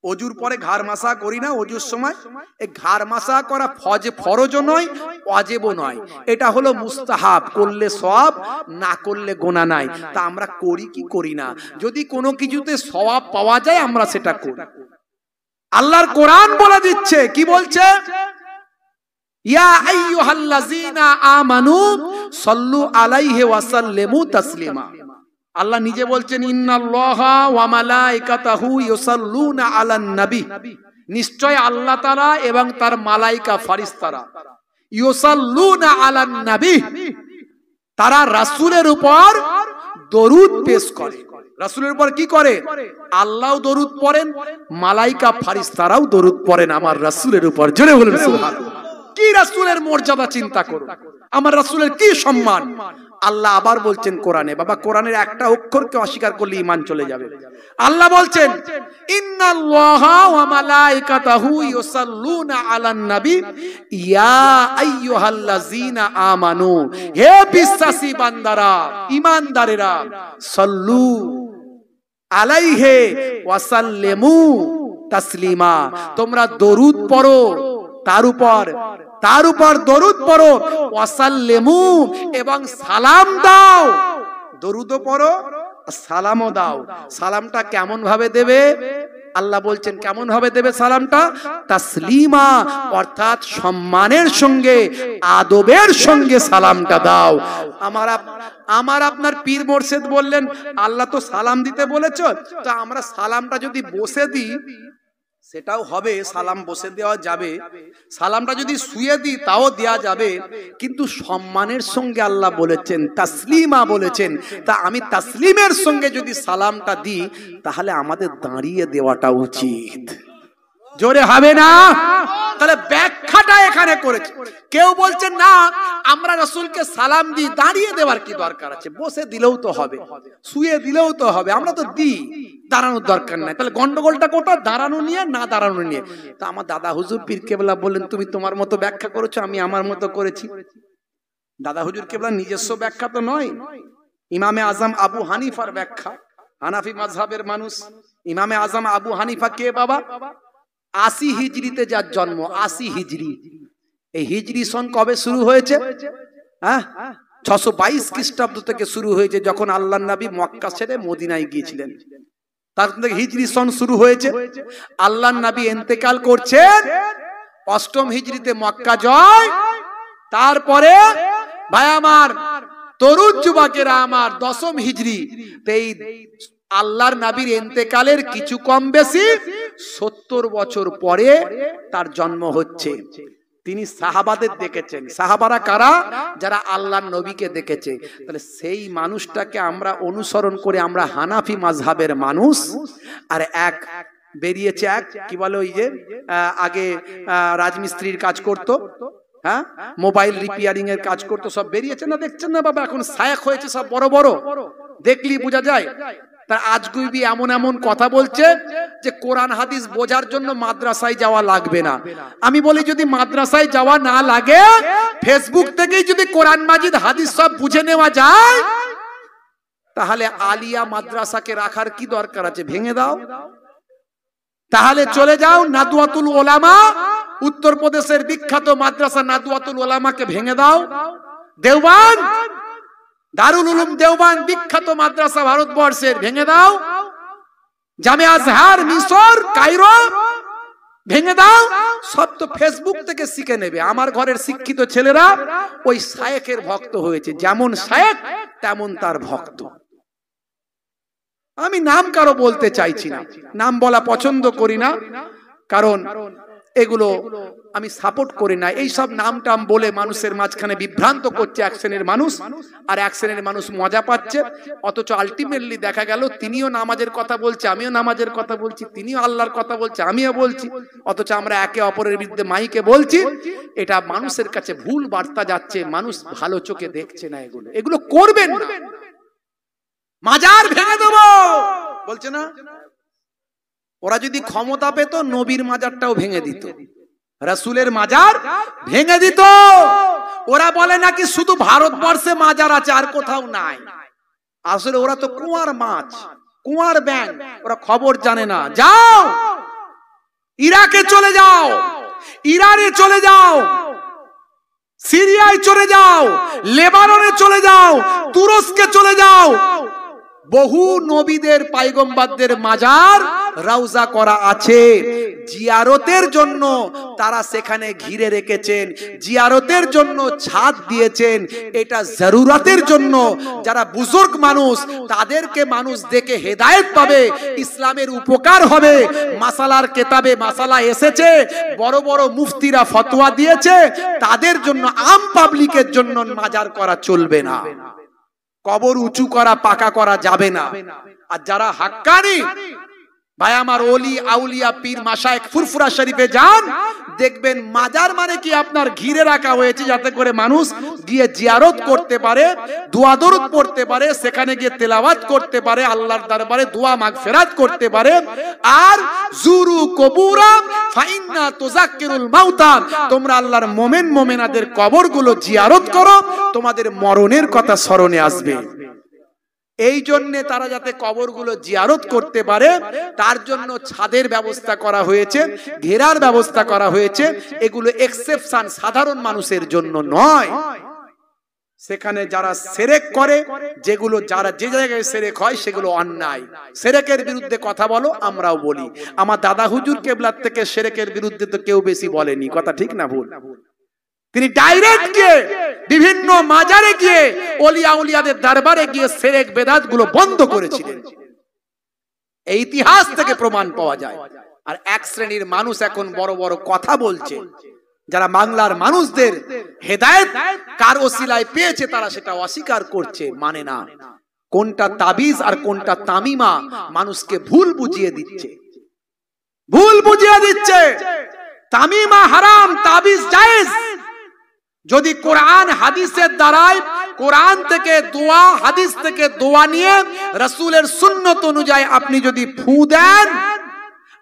Speaker 1: অজুর পরে ঘাড় মাসা করি না, অজুর সময় এই ঘাড় মাসা করা ফরজও নয়, ওয়াজিবও নয়, এটা হলো মুস্তাহাব, করলে সওয়াব, না করলে গোনা নাই। তা আমরা করি কি করি না? যদি কোনো কিছুতে সওয়াব পাওয়া যায় আমরা সেটা করি। আল্লাহর কোরআন বলে দিচ্ছে, কি বলছে? ইয়া আইয়ুহাল্লাযীনা আমানু সাল্লু আলাইহি ওয়া সাল্লিমু তাসলিমা। আল্লাহ নিজে বলছেন, ইন্নাল্লাহা ওয়া মালাইকাতাহু ইউসাল্লুনা আলান নবী, নিশ্চয় আল্লাহ তাআলা এবং তার মালাইকা ফেরেশতারা ইউসাল্লুনা আলান নবী, তারা রাসূলের উপর দরুদ পেশ করে। রাসূলের উপর কি করে? আল্লাহও দরুদ পড়েন, মালাইকা ফেরেশতারাও দরুদ পড়েন আমার রাসূলের উপর। জোরে বলুন সুবহানাল্লাহ। কি রাসূলের মর্যাদা চিন্তা করুন, আমার রাসূলের কি সম্মান। আল্লাহ আবার বলছেন কোরআনে, বাবা কোরআনের একটা অক্ষরকে অস্বীকার করলে ঈমান চলে যাবে। আল্লাহ বলছেন, ইন্নাল্লাহা ওয়া মালাইকাতাহু ইউসাল্লুনা আলান নবী ইয়া আইয়ুহাল্লাযীনা আমানু, হে বিশ্বাসী বান্দারা, ঈমানদারেরা, সাল্লু আলাইহি ওয়া সাল্লিমু তাসলিমা, তোমরা দরুদ পড়ো, তার উপর দরুদ পড়ো, ওয়াসাল্লিমু, এবং সালাম দাও। দরুদও পড়ো, সালামও দাও। সালামটা কেমন ভাবে দেবে? আল্লাহ বলছেন কেমন ভাবে দেবে সালামটা? তাসলিমা, অর্থাৎ সম্মানের সঙ্গে, আদবের সঙ্গে সালামটা দাও। আমার আপনার পীর মোর্শেদ বললেন, আল্লাহ তো সালাম দিতে বলেছো, তো আমরা সালামটা যদি বসে দিই সেটাও হবে, সালাম বসে দেওয়া যাবে, সালামটা যদি শুয়ে দিই তাও দেওয়া যাবে, কিন্তু সম্মানের সঙ্গে আল্লাহ বলেছেন, তাসলিমা বলেছেন। তা আমি তাসলিমের সঙ্গে যদি সালামটা দিই তাহলে আমাদের দাঁড়িয়ে দেওয়াটা উচিত। জোরে হবে না? তাহলে ব্যাখ্যাটা এখানে করেছে। কেউ বলছেন না, আমরা রাসূলকে সালাম দিই, দাঁড়িয়ে দেওয়ার কি দরকার আছে? বসে দিলেও তো হবে, শুয়ে দিলেও তো হবে, আমরা তো দিই, দাঁড়ানোর দরকার নাই। তাহলে গন্ডগোলটা কোথা? দাঁড়ানো নিয়ে না দাঁড়ানো নিয়ে। তা আমার দাদা হুজুর পীর কেবলা বললেন, তুমি তোমার মতো ব্যাখ্যা করেছো, আমি আমার মতো করেছি। দাদা হুজুর কেবলা নিজস্ব ব্যাখ্যা তো নয়, ইমামে আজম আবু হানিফার ব্যাখ্যা। হানাফি মাযহাবের মানুষ। ইমামে আজম আবু হানিফা কে বাবা? 80 হিজরিতে যার জন্ম, 80 হিজরি। এই হিজরি সন কবে শুরু হয়েছে? 622 খ্রিস্টাব্দ থেকে শুরু হয়েছে, যখন আল্লাহর নবী মক্কা ছেড়ে মদিনায় গিয়েছিলেন। তার থেকে হিজরি সন শুরু হয়েছে। আল্লাহর নবী ইন্তেকাল করছেন 8ম হিজরিতে, মক্কা জয়। তারপরে ভাই আমার, তরুণ যুবকেরা আমার, 10ম হিজরি। এই আল্লাহর নবীর ইন্তেকালের কিছু কম বেশি 70 বছর পরে তার জন্ম হচ্ছে। তিনি সাহাবাদের দেখেছেন। সাহাবারা কারা? যারা আল্লাহর নবীকে দেখেছে। তাহলে সেই মানুষটাকে আমরা অনুসরণ করে আমরা হানাফি মাযহাবের মানুষ। আর এক বেরিয়েছে, এক কি বলে, ওই যে আগে রাজমিস্ত্রির কাজ করতো, হ্যাঁ, মোবাইল রিপেয়ারিং এর কাজ করতো, সব বেরিয়েছে না, দেখছেন না বাবা? এখন শায়েখ হয়েছে সব বড় বড়, দেখলি বোঝা যায়। তার আজগুবি এমন এমন কথা বলছে যে কোরআন হাদিস বোঝার জন্য মাদ্রাসায় যাওয়া লাগবে না। আমি বলি, যদি মাদ্রাসায় যাওয়া না লাগে, ফেসবুক থেকেই যদি কোরআন মাজিদ হাদিস সব বুঝে নেওয়া যায়, তাহলে আলিয়া মাদ্রাসাকে রাখার কি দরকার আছে? ভেঙে দাও। তাহলে চলে যাও নাদওয়াতুল উলামা, উত্তরপ্রদেশের বিখ্যাত মাদ্রাসা নাদওয়াতুল উলামাকে ভেঙে দাও। দেওবান, দারুল উলুম দেওবান বিখ্যাত মাদ্রাসা ভারতবর্ষের, ভেঙে দাও। জামিয়া আজহার মিশর কায়রো, ভেঙে দাও। সব তো ফেসবুক থেকে শিখে নেবে। আমার ঘরের শিক্ষিত ছেলেরা ওই শায়েখের ভক্ত হয়েছে, যেমন শায়েখ তেমন তার ভক্ত। আমি নাম কারো বলতে চাইছি না, নাম বলা পছন্দ করি না, কারণ এগুলো আমি সাপোর্ট করি না। এই সব নাম টাম বলে মানুষের মাঝখানে বিভ্রান্ত করছে এক শ্রেণীর মানুষ, আর এক শ্রেণীর মানুষ মজা পাচ্ছে। অথচ আলটিমেটলি দেখা গেল তিনিও নামাজের কথা বলছে, আমিও নামাজের কথা বলছি, তিনিও আল্লাহর কথা বলছে, আমিও বলছি, অথচ আমরা একে অপরের বিরুদ্ধে মাইকে বলছি। এটা মানুষের কাছে ভুল বার্তা যাচ্ছে, মানুষ ভালো চোখে দেখছে না। এগুলো করবেন না। মাজার ভেঙে দেবো বলছে না, ওরা যদি ক্ষমতা পেত নবীর মাজারটাও ভেঙে দিত, রাসূলের মাজার ভেঙে দিত। ওরা বলে নাকি শুধু ভারতবর্ষে মাজার আছে, আর কোথাও নাই। আসলে ওরা তো কুয়ার মাছ, কুয়ার ব্যাঙ, ওরা খবর জানে না। যাও ইরাকে চলে যাও, ইরানে চলে যাও, সিরিয়ায় চলে যাও, লেবাননে চলে যাও, তুরস্কে চলে যাও, বহু নবীদের পয়গম্বরদের মাজার রওজা করা আছে। জিয়ারতের জন্য তারা সেখানে ঘিরে রেখেছেন, জিয়ারতের জন্য ছাদ দিয়েছেন। এটা জরুরতের জন্য, যারা বুজুর্গ মানুষ তাদেরকে মানুষ দেখে হেদায়েত পাবে, ইসলামের উপকার হবে। মাসালার কেতাবে মাসালা এসেছে, বড় বড় মুফতিরা ফতোয়া দিয়েছে, তাদের জন্য, আম পাবলিকের জন্য মাজার করা চলবে না। কবর উঁচু করা পাকা করা যাবে না। আর যারা হাক্কানি ভাই আমার, ওলি আউলিয়া পীর মাশায়েখ ফুরফুরা শরীফে যান, দেখবেন মাজার মানে কি আপনার ঘিরে রাখা হয়েছে যাতে করে মানুষ গিয়ে জিয়ারত করতে পারে, দোয়া দরুদ পড়তে পারে, সেখানে গিয়ে তেলাওয়াত করতে পারে, আল্লাহর দরবারে দোয়া মাগফিরাত করতে পারে। আর জুরু কবুরা ফাইন্না তুযাক্কিরুল মাউতা, তোমরা আল্লাহর মুমিন মুমিনাদের কবরগুলো জিয়ারত করো, তোমাদের মরণের কথা স্মরণে আসবে। এই জন্য তারা যাতে কবরগুলো জিয়ারত করতে পারে, তার জন্য ছাদের ব্যবস্থা করা হয়েছে, ঘেরার ব্যবস্থা করা হয়েছে। এগুলো এক্সেপশন, সাধারণ মানুষের জন্য নয়। সেখানে যারা শিরক করে, যেগুলো যারা যে জায়গায় শিরক হয় সেগুলো অন্যায়। শিরকের বিরুদ্ধে কথা বলো, আমরাও বলি। আমার দাদা হুজুর কেবলার থেকে শিরকের বিরুদ্ধে তো কেউ বেশি বলেনি, কথা ঠিক না ভুল? তিনি ডাইরেক্ট গিয়ে বিভিন্ন মাজারে গিয়ে ওলিয়া উলিয়াদের দরবারে গিয়ে শিরক বেদাত গুলো বন্ধ করেছিলেন। এই ইতিহাস থেকে প্রমাণ পাওয়া যায়। আর এক শ্রেণীর মানুষ এখন বড় বড় কথা বলছে, যারা বাংলার মানুষদের হেদায়েত কার ওসিলায় পেয়েছে, তারা সেটা অস্বীকার করছে, মানে না। কোনটা তাবিজ আর কোনটা তামিমা মানুষকে ভুল বুঝিয়ে দিচ্ছে, ভুল বুঝিয়ে দিচ্ছে। তামিমা হারাম, তাবিজ জায়েজ। যদি কোরআন হাদিসের দ্বারাই, কোরআন থেকে দোয়া, হাদিস থেকে দোয়া নিয়ে রাসূলের সুন্নত অনুযায়ী আপনি যদি ফু দেন,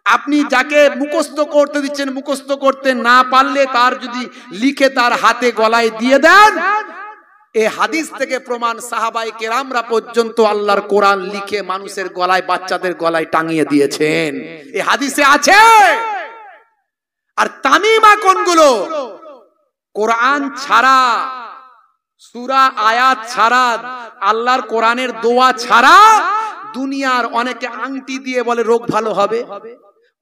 Speaker 1: আপনি যাকে মুখস্থ করতে দিচ্ছেন, মুখস্থ করতে না পারলে তার যদি লিখে তার হাতে গলায় দিয়ে দেন, এই হাদিস থেকে প্রমাণ, সাহাবায়ে কেরামরা পর্যন্ত আল্লাহর কোরআন লিখে মানুষের গলায়, বাচ্চাদের গলায় টাঙিয়ে দিয়েছেন, এই হাদিসে আছে। আর তামিমা কোনগুলো? কোরআন ছাড়া, সূরা আয়াত ছাড়া, আল্লাহর কোরআনের দোয়া ছাড়া দুনিয়ার অনেকে আংটি দিয়ে বলে রোগ ভালো হবে,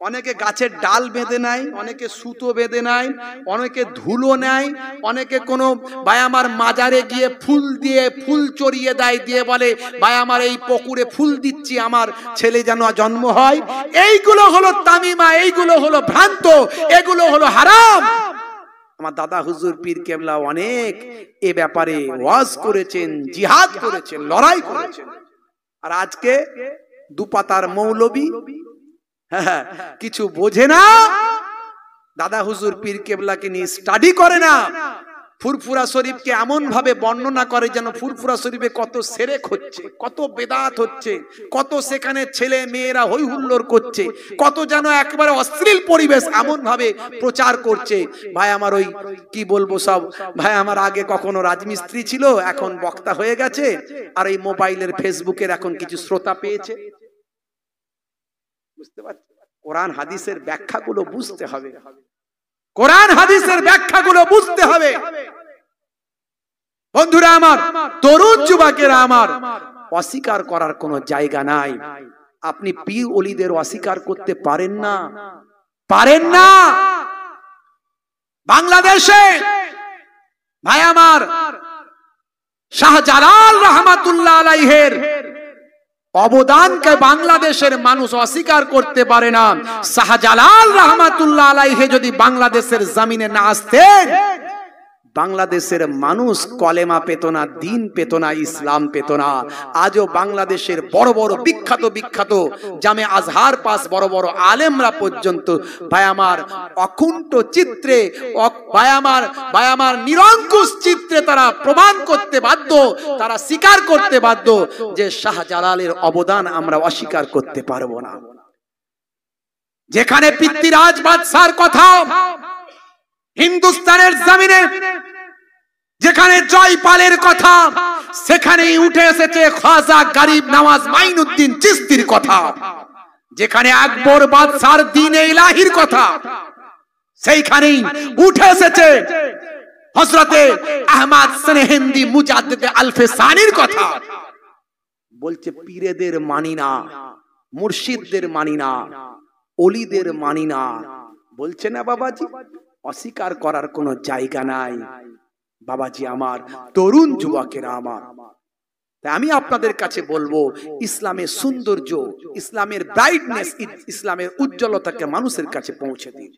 Speaker 1: অনেকে গাছের ডাল বেঁধে নেয়, অনেকে সুতো বেঁধে নেয়, অনেকে ধুলো নেয়, অনেকে কোনো ভাই আমার মাজারে গিয়ে ফুল দিয়ে, ফুল চড়িয়ে দেয়, দিয়ে বলে ভাই আমার এই পুকুরে ফুল দিচ্ছি, আমার ছেলে যেন জন্ম হয়। এইগুলো হলো তামিমা, এইগুলো হলো ভ্রান্ত, এগুলো হলো হারাম। আমার দাদা হুজুর পীর কেবলা অনেক এ ব্যাপারে ওয়াজ করেছেন, জিহাদ করেছেন, লড়াই করেছেন। আর আজকে দুপাতার মৌলবী কিছু বোঝে না, দাদা হুজুর পীর কেবলাকে নিয়ে স্টাডি করে না, ফুরফুরা শরীফকে এমন ভাবে বর্ণনা করে যেন ফুরফুরা শরীফে কত শিরক হচ্ছে, কত বেদাত হচ্ছে, কত সেখানে ছেলে মেয়েরা হই হুল্লোড় করছে, কত যেন একেবারে অশ্লীল পরিবেশ এমন ভাবে প্রচার করছে। ভাই আমার ওই কি বলবো সব, ভাই আমার আগে কখনো রাজমিস্ত্রি ছিল, এখন বক্তা হয়ে গেছে, আর এই মোবাইলের ফেসবুকের এখন কিছু শ্রোতা পেয়েছে। বুঝতে পারছি, কোরআন হাদিসের ব্যাখ্যাগুলো বুঝতে হবে, কোরআন হাদিসের ব্যাখ্যাগুলো বুঝতে হবে। বন্ধুরা আমার, তরুণ যুবকেরা আমার, অস্বীকার করার কোনো জায়গা নাই। আপনি পীর ওলিদের অস্বীকার করতে পারেন না, পারেন না। বাংলাদেশে ভাই আমার শাহজালাল রহমাতুল্লাহ আলাইহির অবদানকে বাংলাদেশের মানুষ অস্বীকার করতে পারে না। শাহজালাল রহমাতুল্লাহ আলাইহি যদি বাংলাদেশের জমিনে না আসতেন, বাংলাদেশের মানুষ কলেমা পেত না, দিন পেত না, ইসলাম পেত না। আজও বাংলাদেশের বড় বড় বিখ্যাত বিখ্যাত জামে আজহার পাস বড় বড় আলেমরা পর্যন্ত ভাই আমার অকুণ্ঠ চিত্রে, ভাই আমার নিরঙ্কুশ চিত্রে তারা প্রমাণ করতে বাধ্য, তারা স্বীকার করতে বাধ্য যে শাহজালালের অবদান আমরা অস্বীকার করতে পারবো না। যেখানে পৃথ্বীরাজ বাদশার কথা হিন্দুস্তানের জমিনে, যেখানে জয়পালের কথা সেখানেই উঠে এসেছে খাজা গরিব নওয়াজ মাইনুদ্দিন চিশতির কথা। যেখানে আকবর বাদশার দ্বীনে ইলাহির কথা সেইখানেই উঠে এসেছে হযরতে আহমদ সরহিন্দি মুজাদ্দিদ আলফে সানির কথা। বলছে পীরেদের মানি না, মুর্শিদদের মানি না, ওলিদের মানি না। বলছে না বাবাজি, অস্বীকার করার কোনো জায়গা নাই। বাবাজি আমার, তরুণ যুবকেরা আমার, তাই আমি আপনাদের কাছে বলবো, ইসলামের সৌন্দর্য, ইসলামের ব্রাইটনেস, ইসলামের উজ্জ্বলতাকে মানুষের কাছে পৌঁছে দিন।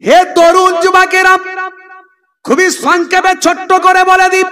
Speaker 1: হে তরুণ যুবকেরা, খুবই সংক্ষেপে ছোট্ট করে বলে দিই,